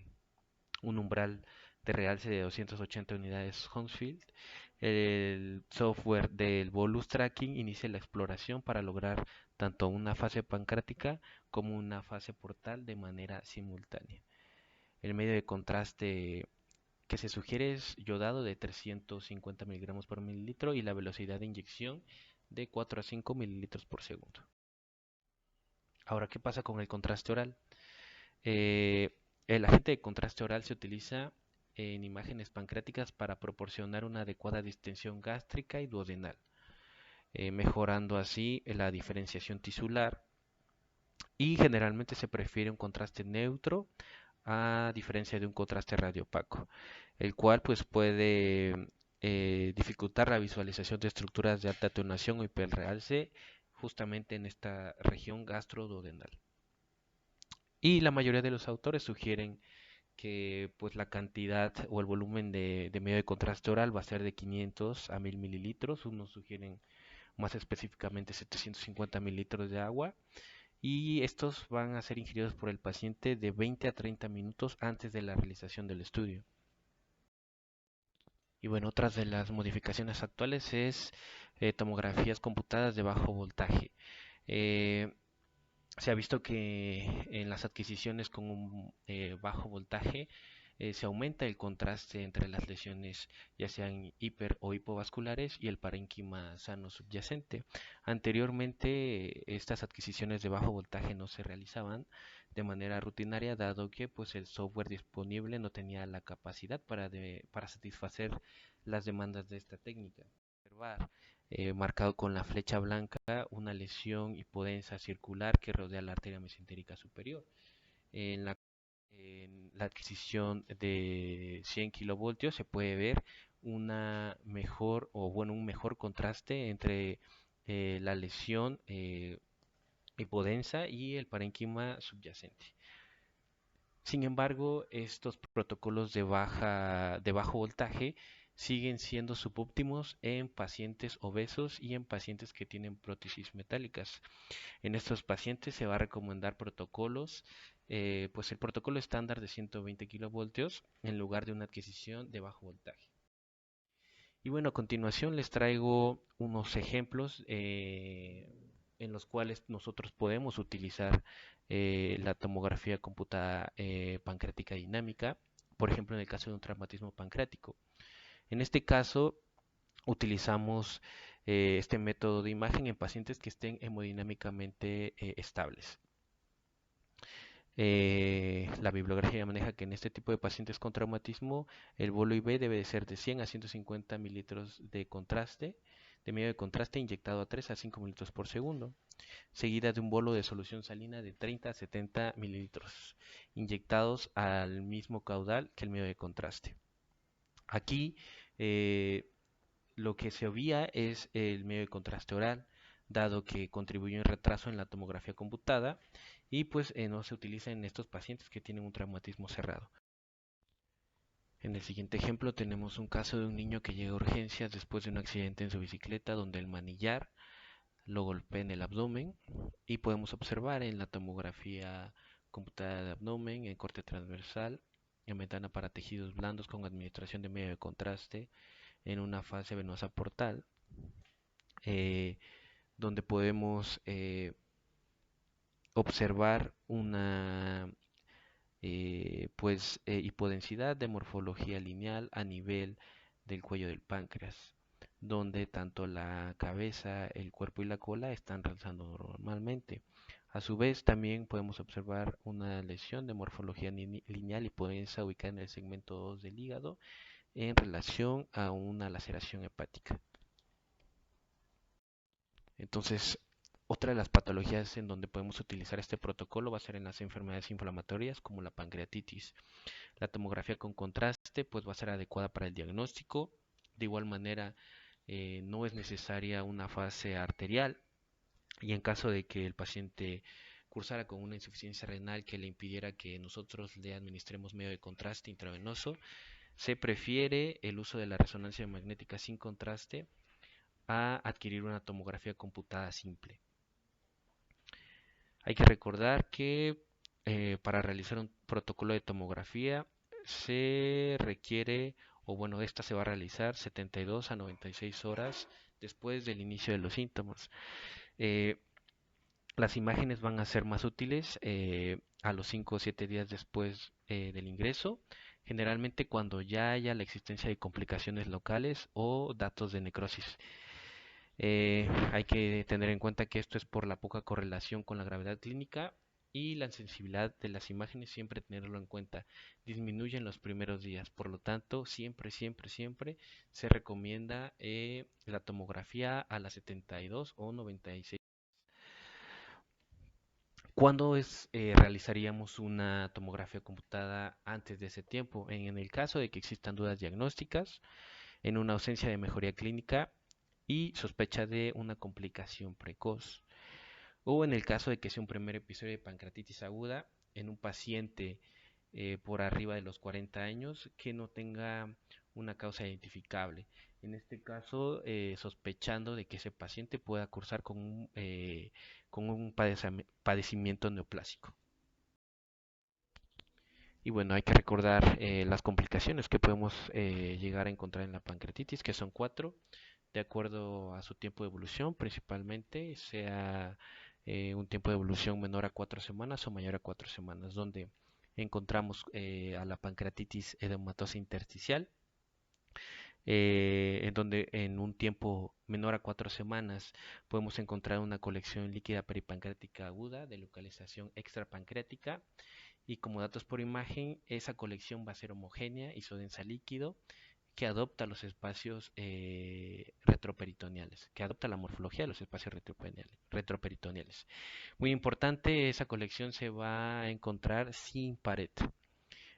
un umbral de realce de 280 unidades Hounsfield, el software del bolus tracking inicia la exploración para lograr tanto una fase pancrática como una fase portal de manera simultánea. El medio de contraste que se sugiere es yodado de 350 miligramos por mililitro y la velocidad de inyección de 4 a 5 mililitros por segundo. Ahora, ¿qué pasa con el contraste oral? Eh, el agente de contraste oral se utiliza en imágenes pancreáticas para proporcionar una adecuada distensión gástrica y duodenal, mejorando así la diferenciación tisular, y generalmente se prefiere un contraste neutro a diferencia de un contraste radiopaco, el cual pues puede dificultar la visualización de estructuras de alta atenuación o hiperrealce justamente en esta región gastroduodenal. Y la mayoría de los autores sugieren que pues la cantidad o el volumen de medio de contraste oral va a ser de 500 a 1000 mililitros. Unos sugieren más específicamente 750 mililitros de agua. Y estos van a ser ingeridos por el paciente de 20 a 30 minutos antes de la realización del estudio. Y bueno, otras de las modificaciones actuales es tomografías computadas de bajo voltaje. Eh, Se ha visto que en las adquisiciones con un bajo voltaje se aumenta el contraste entre las lesiones, ya sean hiper o hipovasculares, y el parénquima sano subyacente. Anteriormente, estas adquisiciones de bajo voltaje no se realizaban de manera rutinaria, dado que pues el software disponible no tenía la capacidad para satisfacer las demandas de esta técnica. Observar marcado con la flecha blanca una lesión hipodensa circular que rodea la arteria mesentérica superior. En la adquisición de 100 kilovoltios se puede ver una mejor o bueno un mejor contraste entre la lesión hipodensa y el parénquima subyacente. Sin embargo, estos protocolos de bajo voltaje siguen siendo subóptimos en pacientes obesos y en pacientes que tienen prótesis metálicas. En estos pacientes se va a recomendar protocolos, pues el protocolo estándar de 120 kilovoltios en lugar de una adquisición de bajo voltaje. Y bueno, a continuación les traigo unos ejemplos en los cuales nosotros podemos utilizar la tomografía computada pancreática dinámica, por ejemplo en el caso de un traumatismo pancreático. En este caso utilizamos este método de imagen en pacientes que estén hemodinámicamente estables. La bibliografía maneja que en este tipo de pacientes con traumatismo el bolo IV debe de ser de 100 a 150 mililitros de contraste de medio de contraste inyectado a 3 a 5 mililitros por segundo, seguida de un bolo de solución salina de 30 a 70 mililitros, inyectados al mismo caudal que el medio de contraste. Aquí lo que se obvia es el medio de contraste oral, dado que contribuye a un retraso en la tomografía computada y pues no se utiliza en estos pacientes que tienen un traumatismo cerrado. En el siguiente ejemplo tenemos un caso de un niño que llega a urgencias después de un accidente en su bicicleta donde el manillar lo golpea en el abdomen y podemos observar en la tomografía computada de abdomen, en corte transversal, en ventana para tejidos blandos con administración de medio de contraste en una fase venosa portal, eh, donde podemos observar una hipodensidad de morfología lineal a nivel del cuello del páncreas, donde tanto la cabeza, el cuerpo y la cola están realizando normalmente. A su vez, también podemos observar una lesión de morfología lineal hipodensa ubicada en el segmento 2 del hígado en relación a una laceración hepática. Entonces, otra de las patologías en donde podemos utilizar este protocolo va a ser en las enfermedades inflamatorias como la pancreatitis. La tomografía con contraste pues va a ser adecuada para el diagnóstico. De igual manera, no es necesaria una fase arterial y en caso de que el paciente cursara con una insuficiencia renal que le impidiera que nosotros le administremos medio de contraste intravenoso, se prefiere el uso de la resonancia magnética sin contraste a adquirir una tomografía computada simple. Hay que recordar que para realizar un protocolo de tomografía se requiere, o bueno, esta se va a realizar 72 a 96 horas después del inicio de los síntomas. Eh, las imágenes van a ser más útiles a los 5 o 7 días después del ingreso, generalmente cuando ya haya la existencia de complicaciones locales o datos de necrosis. Hay que tener en cuenta que esto es por la poca correlación con la gravedad clínica y la sensibilidad de las imágenes, siempre tenerlo en cuenta. Disminuye en los primeros días, por lo tanto, siempre, siempre, siempre se recomienda la tomografía a las 72 o 96. ¿Cuándo realizaríamos una tomografía computada antes de ese tiempo? En el caso de que existan dudas diagnósticas, en una ausencia de mejoría clínica y sospecha de una complicación precoz. O en el caso de que sea un primer episodio de pancreatitis aguda en un paciente por arriba de los 40 años que no tenga una causa identificable. En este caso, sospechando de que ese paciente pueda cursar con un padecimiento neoplásico. Y bueno, hay que recordar las complicaciones que podemos llegar a encontrar en la pancreatitis, que son cuatro, de acuerdo a su tiempo de evolución, principalmente, sea un tiempo de evolución menor a 4 semanas o mayor a 4 semanas, donde encontramos a la pancreatitis edematosa intersticial, en donde en un tiempo menor a 4 semanas podemos encontrar una colección líquida peripancreática aguda de localización extrapancreática y como datos por imagen, esa colección va a ser homogénea, isodensa líquido, que adopta los espacios retroperitoneales, que adopta la morfología de los espacios retroperitoneales. Muy importante, esa colección se va a encontrar sin pared.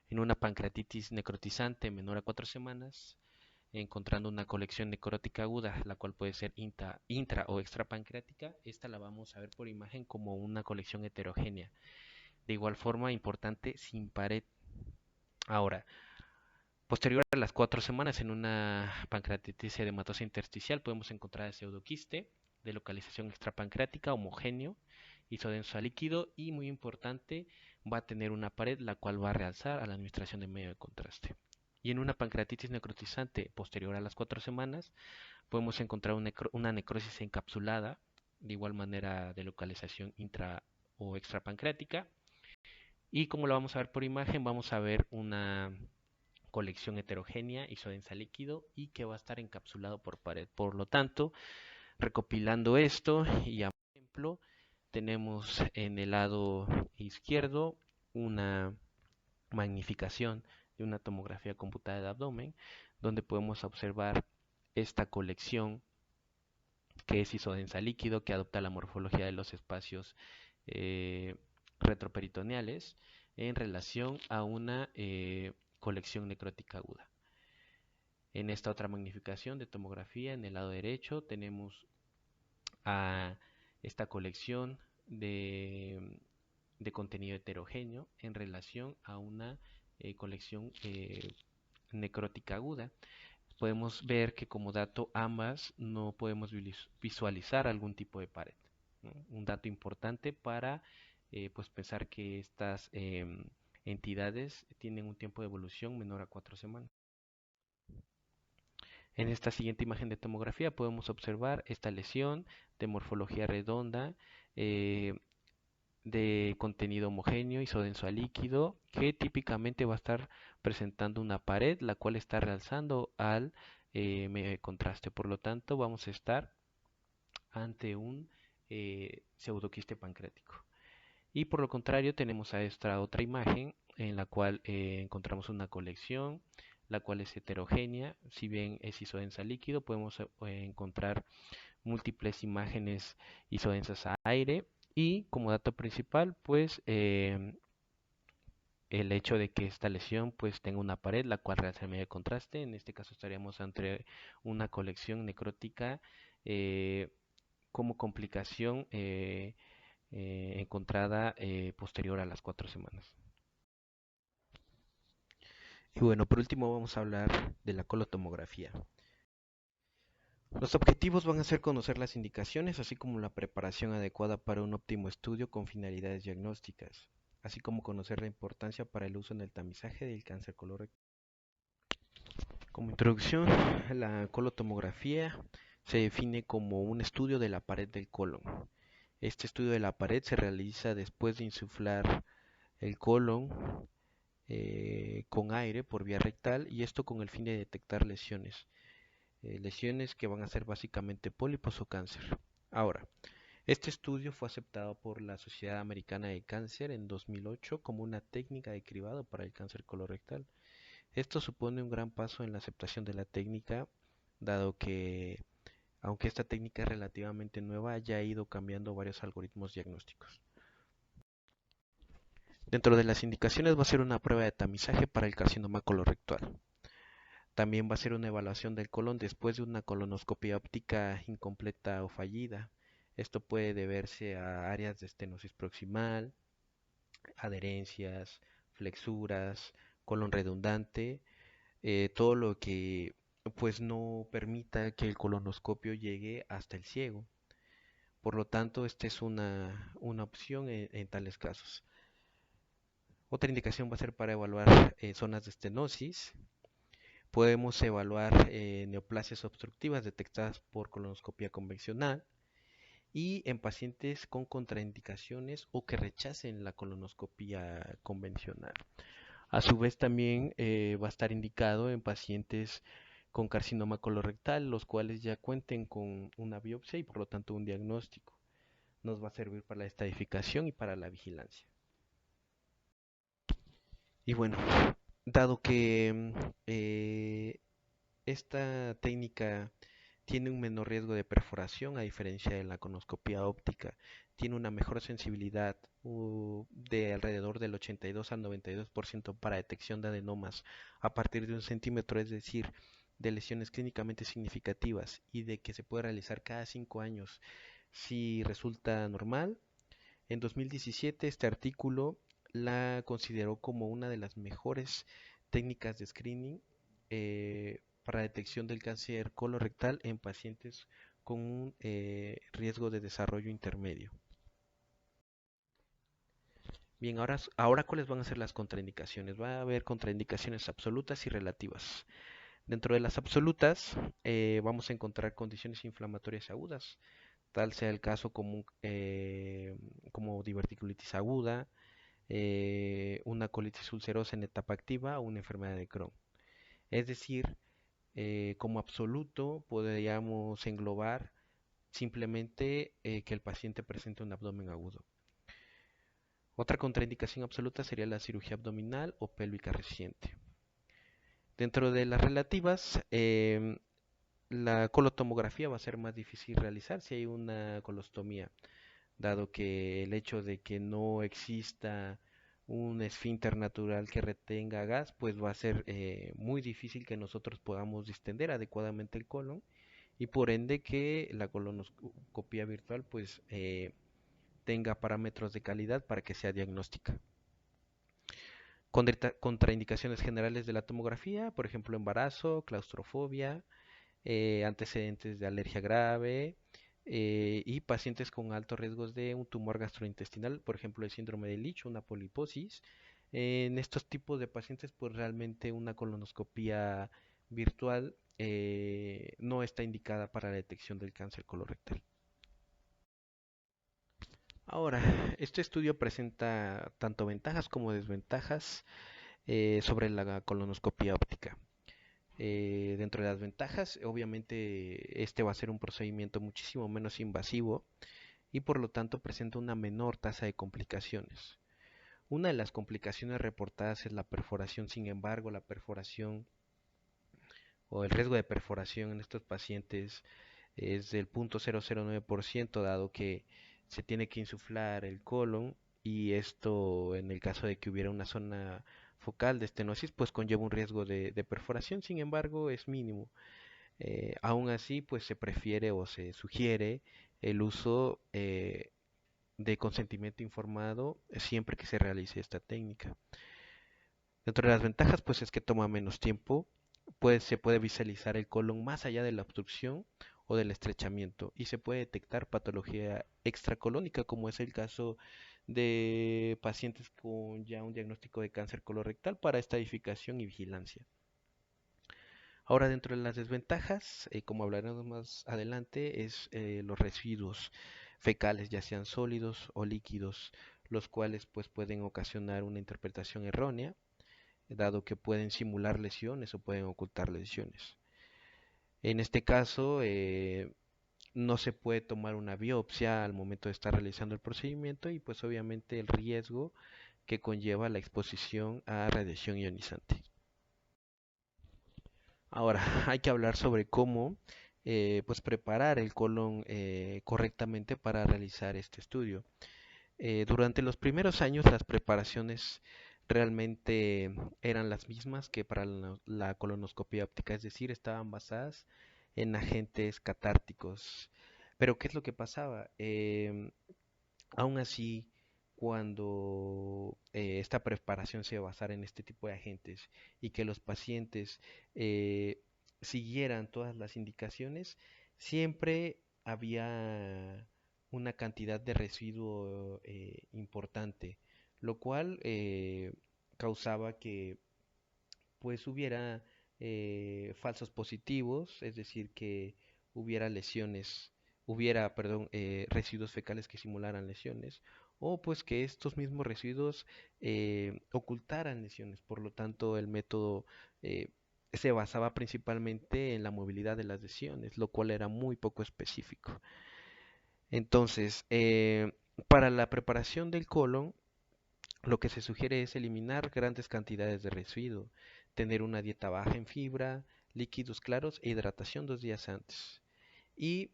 En una pancreatitis necrotizante menor a 4 semanas, encontrando una colección necrótica aguda, la cual puede ser intra o extrapancreática, esta la vamos a ver por imagen como una colección heterogénea. De igual forma, importante, sin pared. Ahora, posterior a las 4 semanas, en una pancreatitis edematosa intersticial, podemos encontrar el pseudoquiste de localización extrapancreática, homogéneo, isodenso a líquido y, muy importante, va a tener una pared la cual va a realzar a la administración de medio de contraste. Y en una pancreatitis necrotizante posterior a las 4 semanas, podemos encontrar una necrosis encapsulada, de igual manera de localización intra o extrapancreática. Y como lo vamos a ver por imagen, vamos a ver una colección heterogénea isodensa líquido y que va a estar encapsulado por pared. Por lo tanto, recopilando esto y a ejemplo, tenemos en el lado izquierdo una magnificación de una tomografía computada de abdomen, donde podemos observar esta colección que es isodensa líquido, que adopta la morfología de los espacios eh, retroperitoneales en relación a una colección necrótica aguda. En esta otra magnificación de tomografía, en el lado derecho, tenemos a esta colección de contenido heterogéneo en relación a una colección necrótica aguda. Podemos ver que como dato ambas no podemos visualizar algún tipo de pared, ¿no? Un dato importante para pues pensar que estas entidades tienen un tiempo de evolución menor a 4 semanas. En esta siguiente imagen de tomografía podemos observar esta lesión de morfología redonda, eh, de contenido homogéneo, isodenso a líquido, que típicamente va a estar presentando una pared, la cual está realzando al medio de contraste. Por lo tanto, vamos a estar ante un pseudoquiste pancreático. Y por lo contrario, tenemos a esta otra imagen en la cual encontramos una colección, la cual es heterogénea. Si bien es isodensa líquido, podemos encontrar múltiples imágenes isodensas a aire y como dato principal, pues el hecho de que esta lesión pues tenga una pared la cual realza el medio de contraste. En este caso estaríamos ante una colección necrótica eh, como complicación encontrada posterior a las 4 semanas. Y bueno, por último vamos a hablar de la colotomografía. Los objetivos van a ser conocer las indicaciones, así como la preparación adecuada para un óptimo estudio con finalidades diagnósticas, así como conocer la importancia para el uso en el tamizaje del cáncer colorectal. Como introducción, la colotomografía se define como un estudio de la pared del colon. Este estudio de la pared se realiza después de insuflar el colon con aire por vía rectal y esto con el fin de detectar lesiones. Lesiones que van a ser básicamente pólipos o cáncer. Ahora, este estudio fue aceptado por la Sociedad Americana de Cáncer en 2008 como una técnica de cribado para el cáncer colorectal. Esto supone un gran paso en la aceptación de la técnica, dado que, aunque esta técnica es relativamente nueva, ya ha ido cambiando varios algoritmos diagnósticos. Dentro de las indicaciones va a ser una prueba de tamizaje para el carcinoma colorectal. También va a ser una evaluación del colon después de una colonoscopia óptica incompleta o fallida. Esto puede deberse a áreas de estenosis proximal, adherencias, flexuras, colon redundante, todo lo que pues no permita que el colonoscopio llegue hasta el ciego. Por lo tanto, esta es una opción en tales casos. Otra indicación va a ser para evaluar zonas de estenosis. Podemos evaluar neoplasias obstructivas detectadas por colonoscopia convencional y en pacientes con contraindicaciones o que rechacen la colonoscopia convencional. A su vez también va a estar indicado en pacientes con carcinoma colorectal, los cuales ya cuenten con una biopsia y por lo tanto un diagnóstico. Nos va a servir para la estadificación y para la vigilancia. Y bueno, dado que esta técnica tiene un menor riesgo de perforación a diferencia de la conoscopia óptica, tiene una mejor sensibilidad de alrededor del 82 al 92% para detección de adenomas a partir de 1 centímetro, es decir, de lesiones clínicamente significativas y de que se puede realizar cada 5 años si resulta normal. En 2017 este artículo la consideró como una de las mejores técnicas de screening para detección del cáncer colorectal en pacientes con un riesgo de desarrollo intermedio. Bien, ahora ¿cuáles van a ser las contraindicaciones? Va a haber contraindicaciones absolutas y relativas. Dentro de las absolutas vamos a encontrar condiciones inflamatorias agudas, tal sea el caso como diverticulitis aguda, una colitis ulcerosa en etapa activa o una enfermedad de Crohn. Es decir, como absoluto podríamos englobar simplemente que el paciente presente un abdomen agudo. Otra contraindicación absoluta sería la cirugía abdominal o pélvica reciente. Dentro de las relativas, la colotomografía va a ser más difícil realizar si hay una colostomía, dado que el hecho de que no exista un esfínter natural que retenga gas, pues va a ser muy difícil que nosotros podamos distender adecuadamente el colon y por ende que la colonoscopia virtual pues tenga parámetros de calidad para que sea diagnóstica. Contraindicaciones generales de la tomografía, por ejemplo, embarazo, claustrofobia, antecedentes de alergia grave y pacientes con altos riesgos de un tumor gastrointestinal, por ejemplo, el síndrome de Lich, una poliposis. En estos tipos de pacientes, pues realmente una colonoscopia virtual no está indicada para la detección del cáncer colorectal. Ahora, este estudio presenta tanto ventajas como desventajas sobre la colonoscopia óptica. Dentro de las ventajas, obviamente este va a ser un procedimiento muchísimo menos invasivo y por lo tanto presenta una menor tasa de complicaciones. Una de las complicaciones reportadas es la perforación, sin embargo, la perforación o el riesgo de perforación en estos pacientes es del 0.009%, dado que se tiene que insuflar el colon y esto en el caso de que hubiera una zona focal de estenosis pues conlleva un riesgo de perforación, sin embargo es mínimo. Aún así pues se prefiere o se sugiere el uso de consentimiento informado siempre que se realice esta técnica. Dentro de las ventajas pues es que toma menos tiempo, pues se puede visualizar el colon más allá de la obstrucción o del estrechamiento y se puede detectar patología extracolónica como es el caso de pacientes con ya un diagnóstico de cáncer colorectal para estadificación y vigilancia. Ahora dentro de las desventajas, como hablaremos más adelante, es los residuos fecales, ya sean sólidos o líquidos, los cuales pues pueden ocasionar una interpretación errónea dado que pueden simular lesiones o pueden ocultar lesiones. En este caso, no se puede tomar una biopsia al momento de estar realizando el procedimiento y pues obviamente el riesgo que conlleva la exposición a radiación ionizante. Ahora, hay que hablar sobre cómo pues preparar el colon correctamente para realizar este estudio. Durante los primeros años las preparaciones realmente eran las mismas que para la colonoscopia óptica, es decir, estaban basadas en agentes catárticos. Pero ¿qué es lo que pasaba? Aún así, cuando esta preparación se basara en este tipo de agentes y que los pacientes eh, siguieran todas las indicaciones, siempre había una cantidad de residuo importante, lo cual causaba que pues hubiera falsos positivos, es decir, que hubiera lesiones, hubiera, perdón, residuos fecales que simularan lesiones, o pues que estos mismos residuos ocultaran lesiones. Por lo tanto, el método se basaba principalmente en la movilidad de las lesiones, lo cual era muy poco específico. Entonces, para la preparación del colon, lo que se sugiere es eliminar grandes cantidades de residuo, tener una dieta baja en fibra, líquidos claros e hidratación 2 días antes. Y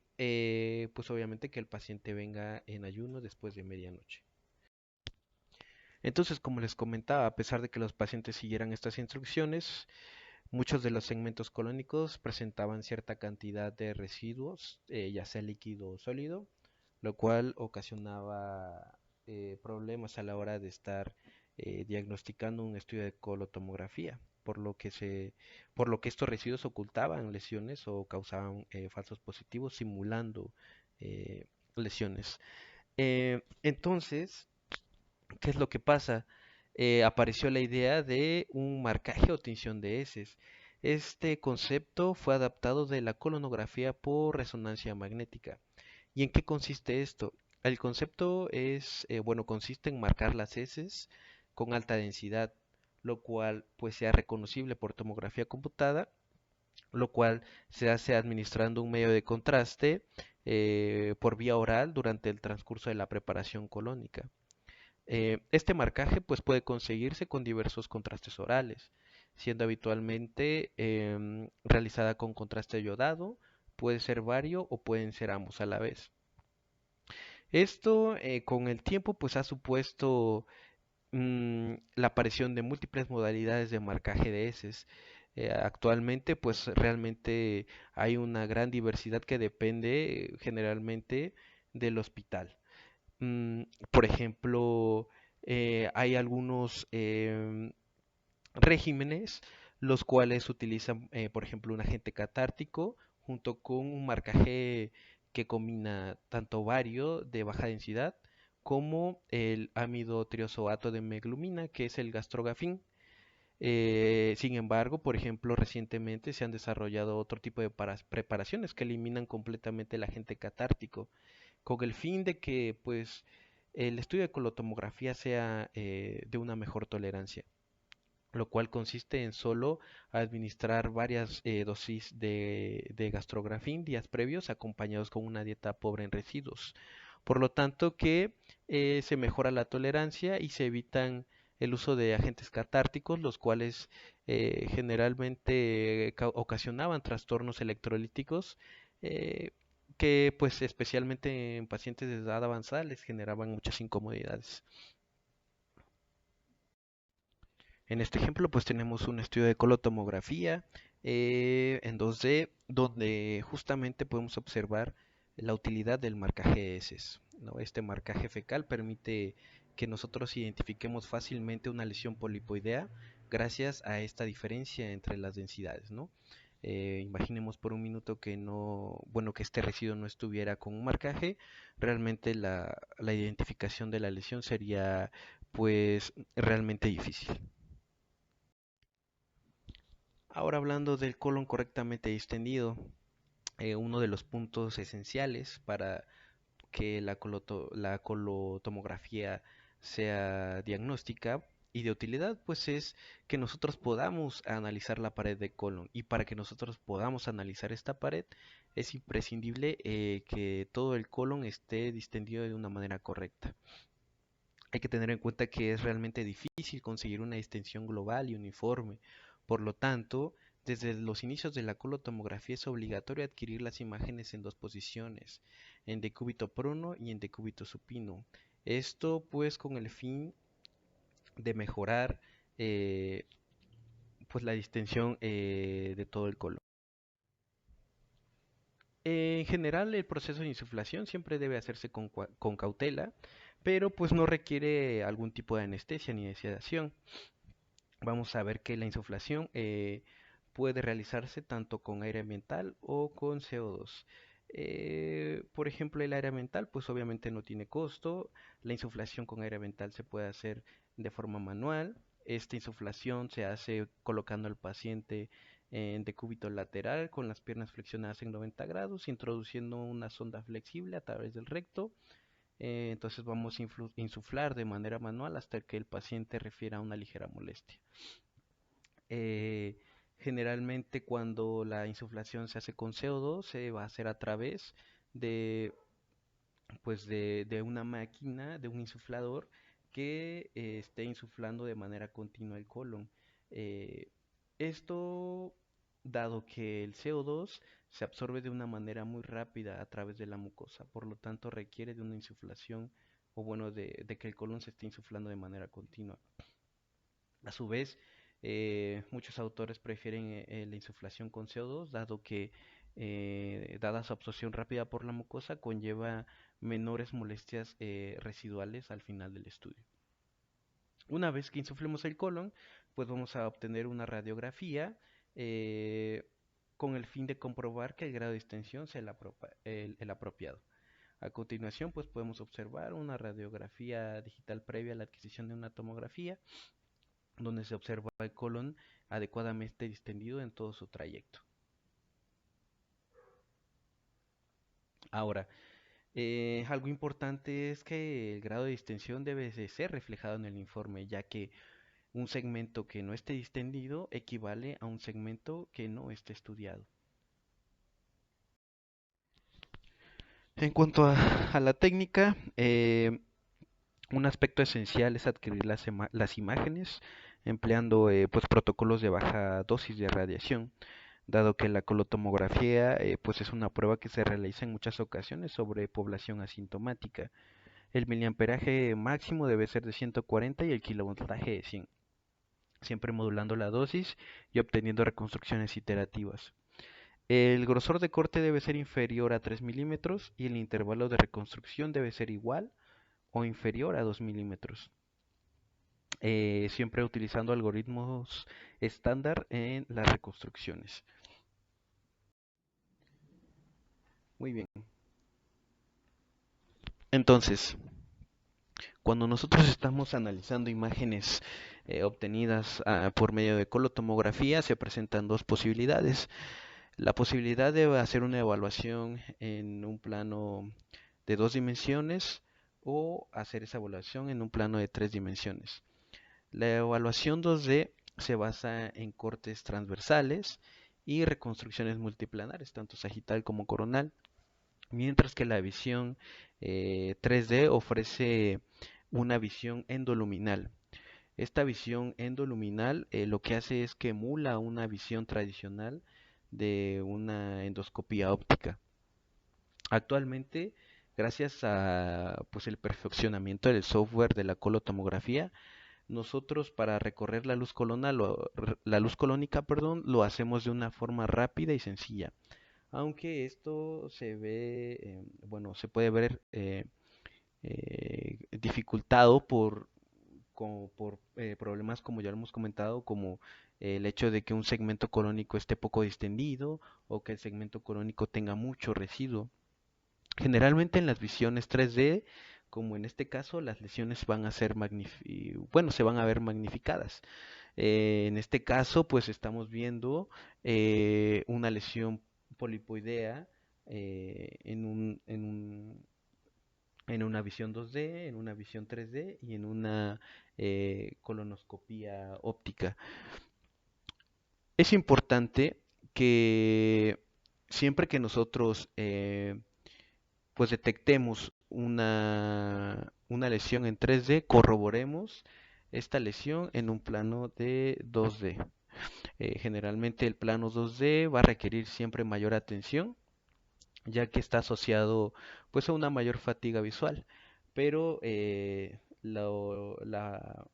pues obviamente que el paciente venga en ayuno después de medianoche. Entonces, como les comentaba, a pesar de que los pacientes siguieran estas instrucciones, muchos de los segmentos colónicos presentaban cierta cantidad de residuos, ya sea líquido o sólido, lo cual ocasionaba problemas a la hora de estar diagnosticando un estudio de colotomografía, por lo que estos residuos ocultaban lesiones o causaban falsos positivos simulando eh, lesiones. Entonces, ¿qué es lo que pasa? Apareció la idea de un marcaje o tinción de heces. Este concepto fue adaptado de la colonografía por resonancia magnética. ¿Y en qué consiste esto? El concepto es, bueno, consiste en marcar las heces con alta densidad, lo cual pues sea reconocible por tomografía computada, lo cual se hace administrando un medio de contraste por vía oral durante el transcurso de la preparación colónica. Este marcaje pues puede conseguirse con diversos contrastes orales, siendo habitualmente realizada con contraste yodado puede ser vario o pueden ser ambos a la vez. Esto con el tiempo pues ha supuesto la aparición de múltiples modalidades de marcaje de heces. Actualmente, pues realmente hay una gran diversidad que depende generalmente del hospital. Mm, por ejemplo, hay algunos regímenes los cuales utilizan, por ejemplo, un agente catártico junto con un marcaje que combina tanto bario de baja densidad como el ámido triozoato de meglumina, que es el gastrogafín. Sin embargo, por ejemplo, recientemente se han desarrollado otro tipo de preparaciones que eliminan completamente el agente catártico, con el fin de que, pues, el estudio de colotomografía sea de una mejor tolerancia, lo cual consiste en solo administrar varias dosis de gastrografín días previos acompañados con una dieta pobre en residuos. Por lo tanto que se mejora la tolerancia y se evitan el uso de agentes catárticos, los cuales generalmente ocasionaban trastornos electrolíticos eh, que pues especialmente en pacientes de edad avanzada les generaban muchas incomodidades. En este ejemplo, pues tenemos un estudio de colotomografía en 2D, donde justamente podemos observar la utilidad del marcaje de heces, ¿no? Este marcaje fecal permite que nosotros identifiquemos fácilmente una lesión polipoidea gracias a esta diferencia entre las densidades, ¿no? Imaginemos por un minuto que no, bueno, que este residuo no estuviera con un marcaje, realmente la identificación de la lesión sería pues realmente difícil. Ahora hablando del colon correctamente distendido, uno de los puntos esenciales para que la colotomografía sea diagnóstica y de utilidad, pues es que nosotros podamos analizar la pared de colon. Y para que nosotros podamos analizar esta pared, es imprescindible que todo el colon esté distendido de una manera correcta. Hay que tener en cuenta que es realmente difícil conseguir una distensión global y uniforme. Por lo tanto, desde los inicios de la colotomografía es obligatorio adquirir las imágenes en dos posiciones, en decúbito prono y en decúbito supino. Esto pues con el fin de mejorar eh, pues la distensión de todo el colon. En general, el proceso de insuflación siempre debe hacerse con cautela, pero pues no requiere algún tipo de anestesia ni de sedación. Vamos a ver que la insuflación puede realizarse tanto con aire ambiental o con CO2. Por ejemplo, el aire ambiental, pues obviamente no tiene costo. La insuflación con aire ambiental se puede hacer de forma manual. Esta insuflación se hace colocando al paciente en decúbito lateral con las piernas flexionadas en 90 grados, introduciendo una sonda flexible a través del recto. Entonces vamos a insuflar de manera manual hasta que el paciente refiera a una ligera molestia. Eh, Generalmente cuando la insuflación se hace con CO2 se va a hacer a través de, de una máquina, de un insuflador que esté insuflando de manera continua el colon. Eh, Esto, dado que el CO2 se absorbe de una manera muy rápida a través de la mucosa, por lo tanto requiere de una insuflación o bueno, de que el colon se esté insuflando de manera continua. A su vez, muchos autores prefieren la insuflación con CO2, dado que, dada su absorción rápida por la mucosa, conlleva menores molestias residuales al final del estudio. Una vez que insuflemos el colon, pues vamos a obtener una radiografía eh, con el fin de comprobar que el grado de distensión sea el apropiado. A continuación, pues podemos observar una radiografía digital previa a la adquisición de una tomografía donde se observa el colon adecuadamente distendido en todo su trayecto. Ahora, algo importante es que el grado de distensión debe de ser reflejado en el informe, ya que un segmento que no esté distendido equivale a un segmento que no esté estudiado. En cuanto a la técnica, un aspecto esencial es adquirir las imágenes empleando pues, protocolos de baja dosis de radiación. dado que la colotomografía pues es una prueba que se realiza en muchas ocasiones sobre población asintomática. El miliamperaje máximo debe ser de 140 y el kilovoltaje de 100, siempre modulando la dosis y obteniendo reconstrucciones iterativas. El grosor de corte debe ser inferior a 3 milímetros y el intervalo de reconstrucción debe ser igual o inferior a 2 milímetros. Siempre utilizando algoritmos estándar en las reconstrucciones. Muy bien. Entonces, cuando nosotros estamos analizando imágenes obtenidas por medio de colotomografía, se presentan dos posibilidades. La posibilidad de hacer una evaluación en un plano de 2 dimensiones o hacer esa evaluación en un plano de 3 dimensiones. La evaluación 2D se basa en cortes transversales y reconstrucciones multiplanares, tanto sagital como coronal, mientras que la visión 3D ofrece una visión endoluminal. Esta visión endoluminal lo que hace es que emula una visión tradicional de una endoscopía óptica. Actualmente, gracias a pues el perfeccionamiento del software de la colotomografía, nosotros para recorrer la luz colónica, perdón, lo hacemos de una forma rápida y sencilla. Aunque esto se ve, bueno, se puede ver dificultado por problemas como ya lo hemos comentado, como el hecho de que un segmento colónico esté poco distendido o que el segmento colónico tenga mucho residuo. Generalmente en las visiones 3D, como en este caso, las lesiones van a ser bueno, se van a ver magnificadas. En este caso, pues estamos viendo una lesión polipoidea en una visión 2D, en una visión 3D y en una colonoscopía óptica. Es importante que siempre que nosotros pues detectemos una lesión en 3D, corroboremos esta lesión en un plano de 2D. Generalmente el plano 2D va a requerir siempre mayor atención, ya que está asociado pues a una mayor fatiga visual. Pero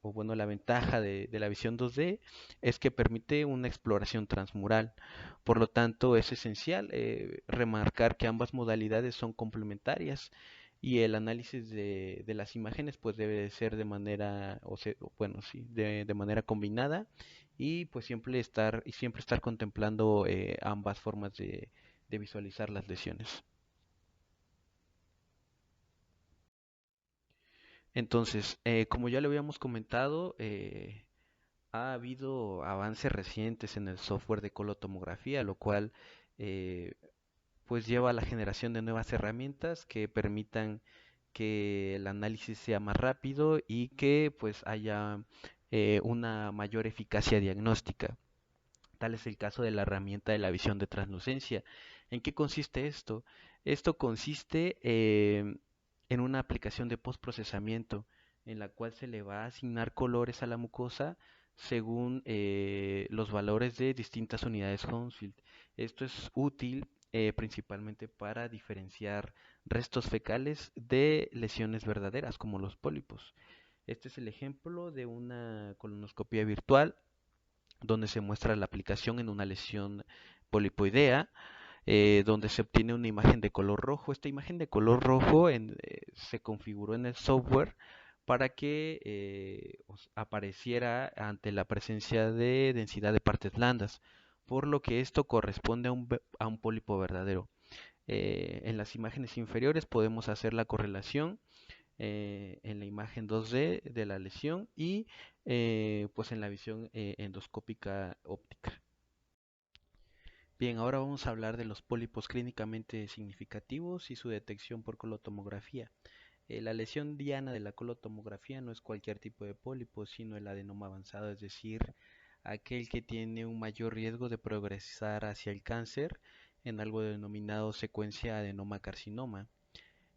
bueno, la ventaja de la visión 2D es que permite una exploración transmural. Por lo tanto, es esencial remarcar que ambas modalidades son complementarias y el análisis de las imágenes pues debe de ser de manera, bueno, sí, de manera combinada y pues siempre estar contemplando ambas formas de visualizar las lesiones. Entonces, como ya lo habíamos comentado, ha habido avances recientes en el software de colotomografía, lo cual eh, pues lleva a la generación de nuevas herramientas que permitan que el análisis sea más rápido y que pues haya una mayor eficacia diagnóstica. Tal es el caso de la herramienta de la visión de translucencia. ¿En qué consiste esto? Esto consiste en una aplicación de postprocesamiento en la cual se le va a asignar colores a la mucosa según los valores de distintas unidades Hounsfield. Esto es útil principalmente para diferenciar restos fecales de lesiones verdaderas como los pólipos. Este es el ejemplo de una colonoscopia virtual donde se muestra la aplicación en una lesión polipoidea, donde se obtiene una imagen de color rojo. Esta imagen de color rojo se configuró en el software para que apareciera ante la presencia de densidad de partes blandas, por lo que esto corresponde a un pólipo verdadero. En las imágenes inferiores podemos hacer la correlación en la imagen 2D de la lesión y pues en la visión endoscópica óptica. Bien, ahora vamos a hablar de los pólipos clínicamente significativos y su detección por colotomografía. La lesión diana de la colotomografía no es cualquier tipo de pólipo, sino el adenoma avanzado, es decir, aquel que tiene un mayor riesgo de progresar hacia el cáncer en algo denominado secuencia adenoma-carcinoma.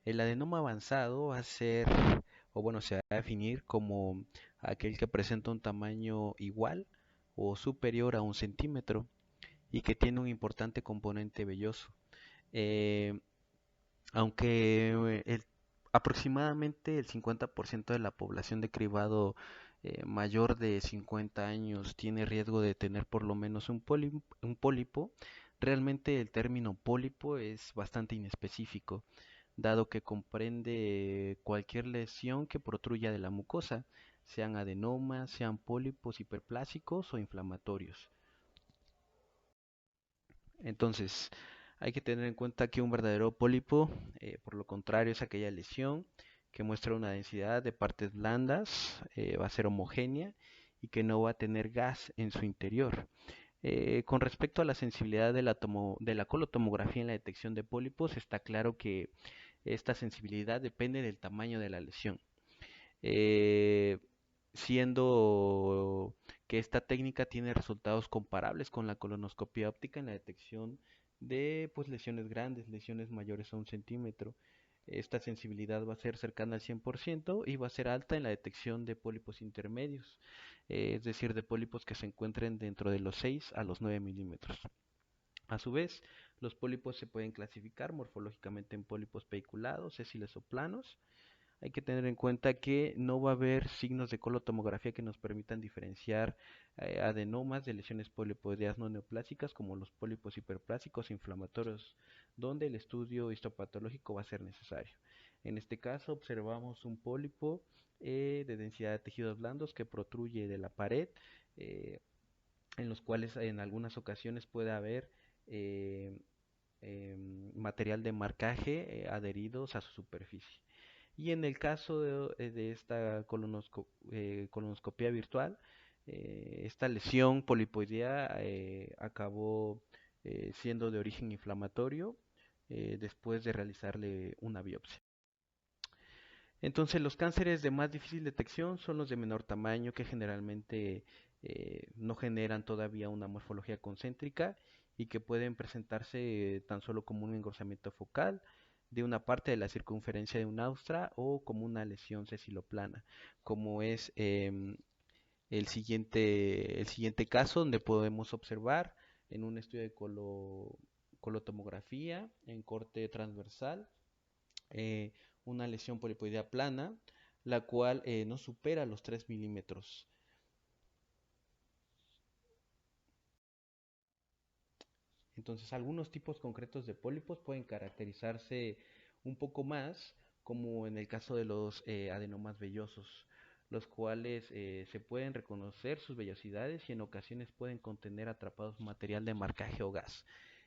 El adenoma avanzado va a ser, o bueno, se va a definir como aquel que presenta un tamaño igual o superior a 1 centímetro y que tiene un importante componente velloso. Eh, aunque aproximadamente el 50% de la población de cribado mayor de 50 años tiene riesgo de tener por lo menos un pólipo, realmente el término pólipo es bastante inespecífico, dado que comprende cualquier lesión que protruya de la mucosa, sean adenomas, sean pólipos hiperplásicos o inflamatorios. Entonces, hay que tener en cuenta que un verdadero pólipo, por lo contrario, es aquella lesión que muestra una densidad de partes blandas, va a ser homogénea y que no va a tener gas en su interior. Con respecto a la sensibilidad de la colotomografía en la detección de pólipos, está claro que esta sensibilidad depende del tamaño de la lesión, eh, siendo que esta técnica tiene resultados comparables con la colonoscopia óptica en la detección de pues, lesiones grandes, lesiones mayores a 1 centímetro. Esta sensibilidad va a ser cercana al 100% y va a ser alta en la detección de pólipos intermedios, es decir, de pólipos que se encuentren dentro de los 6 a los 9 milímetros. A su vez, los pólipos se pueden clasificar morfológicamente en pólipos pediculados, sésiles o planos. Hay que tener en cuenta que no va a haber signos de colotomografía que nos permitan diferenciar adenomas de lesiones polipoideas no neoplásicas como los pólipos hiperplásicos e inflamatorios, donde el estudio histopatológico va a ser necesario. En este caso observamos un pólipo de densidad de tejidos blandos que protruye de la pared, eh, en los cuales en algunas ocasiones puede haber eh, material de marcaje adheridos a su superficie. Y en el caso de esta colonoscopia virtual, esta lesión polipoidea acabó siendo de origen inflamatorio después de realizarle una biopsia. Entonces, los cánceres de más difícil detección son los de menor tamaño que generalmente no generan todavía una morfología concéntrica y que pueden presentarse tan solo como un engrosamiento focal de una parte de la circunferencia de un austra o como una lesión sesiloplana, como es el siguiente caso donde podemos observar en un estudio de colotomografía en corte transversal eh, una lesión polipoidea plana, la cual no supera los 3 milímetros. Entonces, algunos tipos concretos de pólipos pueden caracterizarse un poco más, como en el caso de los adenomas vellosos, los cuales se pueden reconocer sus vellosidades y en ocasiones pueden contener atrapados material de marcaje o gas.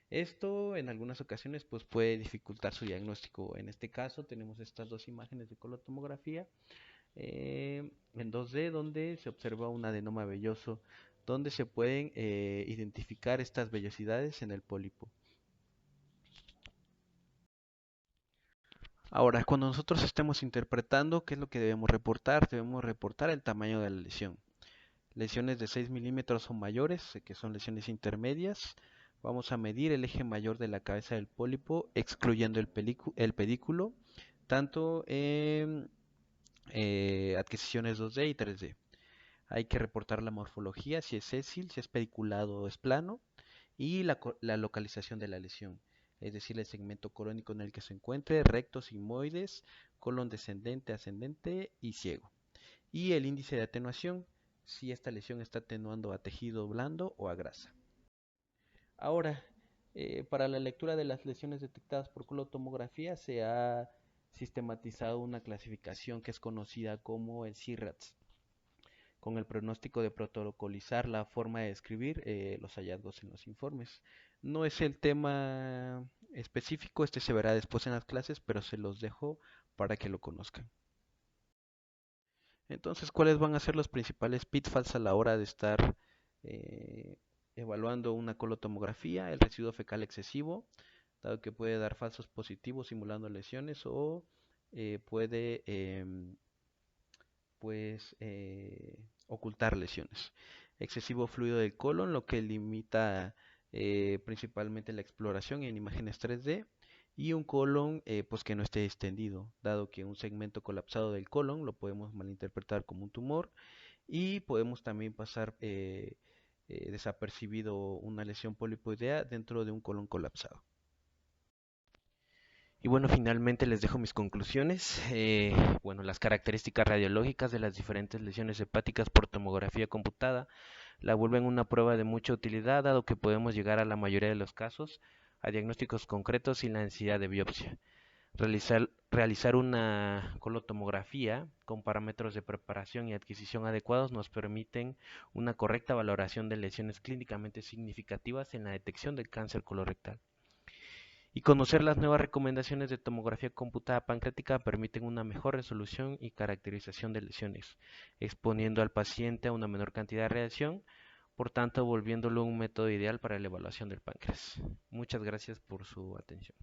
Esto en algunas ocasiones pues puede dificultar su diagnóstico. En este caso tenemos estas dos imágenes de colotomografía en 2D donde se observa un adenoma velloso, donde se pueden identificar estas vellosidades en el pólipo. Ahora, cuando nosotros estemos interpretando, ¿qué es lo que debemos reportar? Debemos reportar el tamaño de la lesión. Lesiones de 6 milímetros o mayores, que son lesiones intermedias. Vamos a medir el eje mayor de la cabeza del pólipo, excluyendo el pedículo, tanto en adquisiciones 2D y 3D. Hay que reportar la morfología, si es sésil, si es pediculado o es plano, y la localización de la lesión, es decir, el segmento corónico en el que se encuentre, recto, sigmoides, colon descendente, ascendente y ciego. Y el índice de atenuación, si esta lesión está atenuando a tejido blando o a grasa. Ahora, para la lectura de las lesiones detectadas por colotomografía se ha sistematizado una clasificación que es conocida como el CIRATS, con el pronóstico de protocolizar la forma de describir los hallazgos en los informes. No es el tema específico, este se verá después en las clases, pero se los dejo para que lo conozcan. Entonces, ¿cuáles van a ser los principales pitfalls a la hora de estar eh, evaluando una colotomografía? El residuo fecal excesivo, dado que puede dar falsos positivos simulando lesiones o puede pues ocultar lesiones. Excesivo fluido del colon, lo que limita principalmente la exploración en imágenes 3D y un colon pues que no esté extendido, dado que un segmento colapsado del colon lo podemos malinterpretar como un tumor y podemos también pasar desapercibido una lesión polipoidea dentro de un colon colapsado. Y bueno, finalmente les dejo mis conclusiones. Bueno, las características radiológicas de las diferentes lesiones hepáticas por tomografía computada la vuelven una prueba de mucha utilidad, dado que podemos llegar a la mayoría de los casos a diagnósticos concretos sin la necesidad de biopsia. Realizar una colotomografía con parámetros de preparación y adquisición adecuados nos permiten una correcta valoración de lesiones clínicamente significativas en la detección del cáncer colorectal. Y conocer las nuevas recomendaciones de tomografía computada pancreática permiten una mejor resolución y caracterización de lesiones, exponiendo al paciente a una menor cantidad de radiación, por tanto volviéndolo un método ideal para la evaluación del páncreas. Muchas gracias por su atención.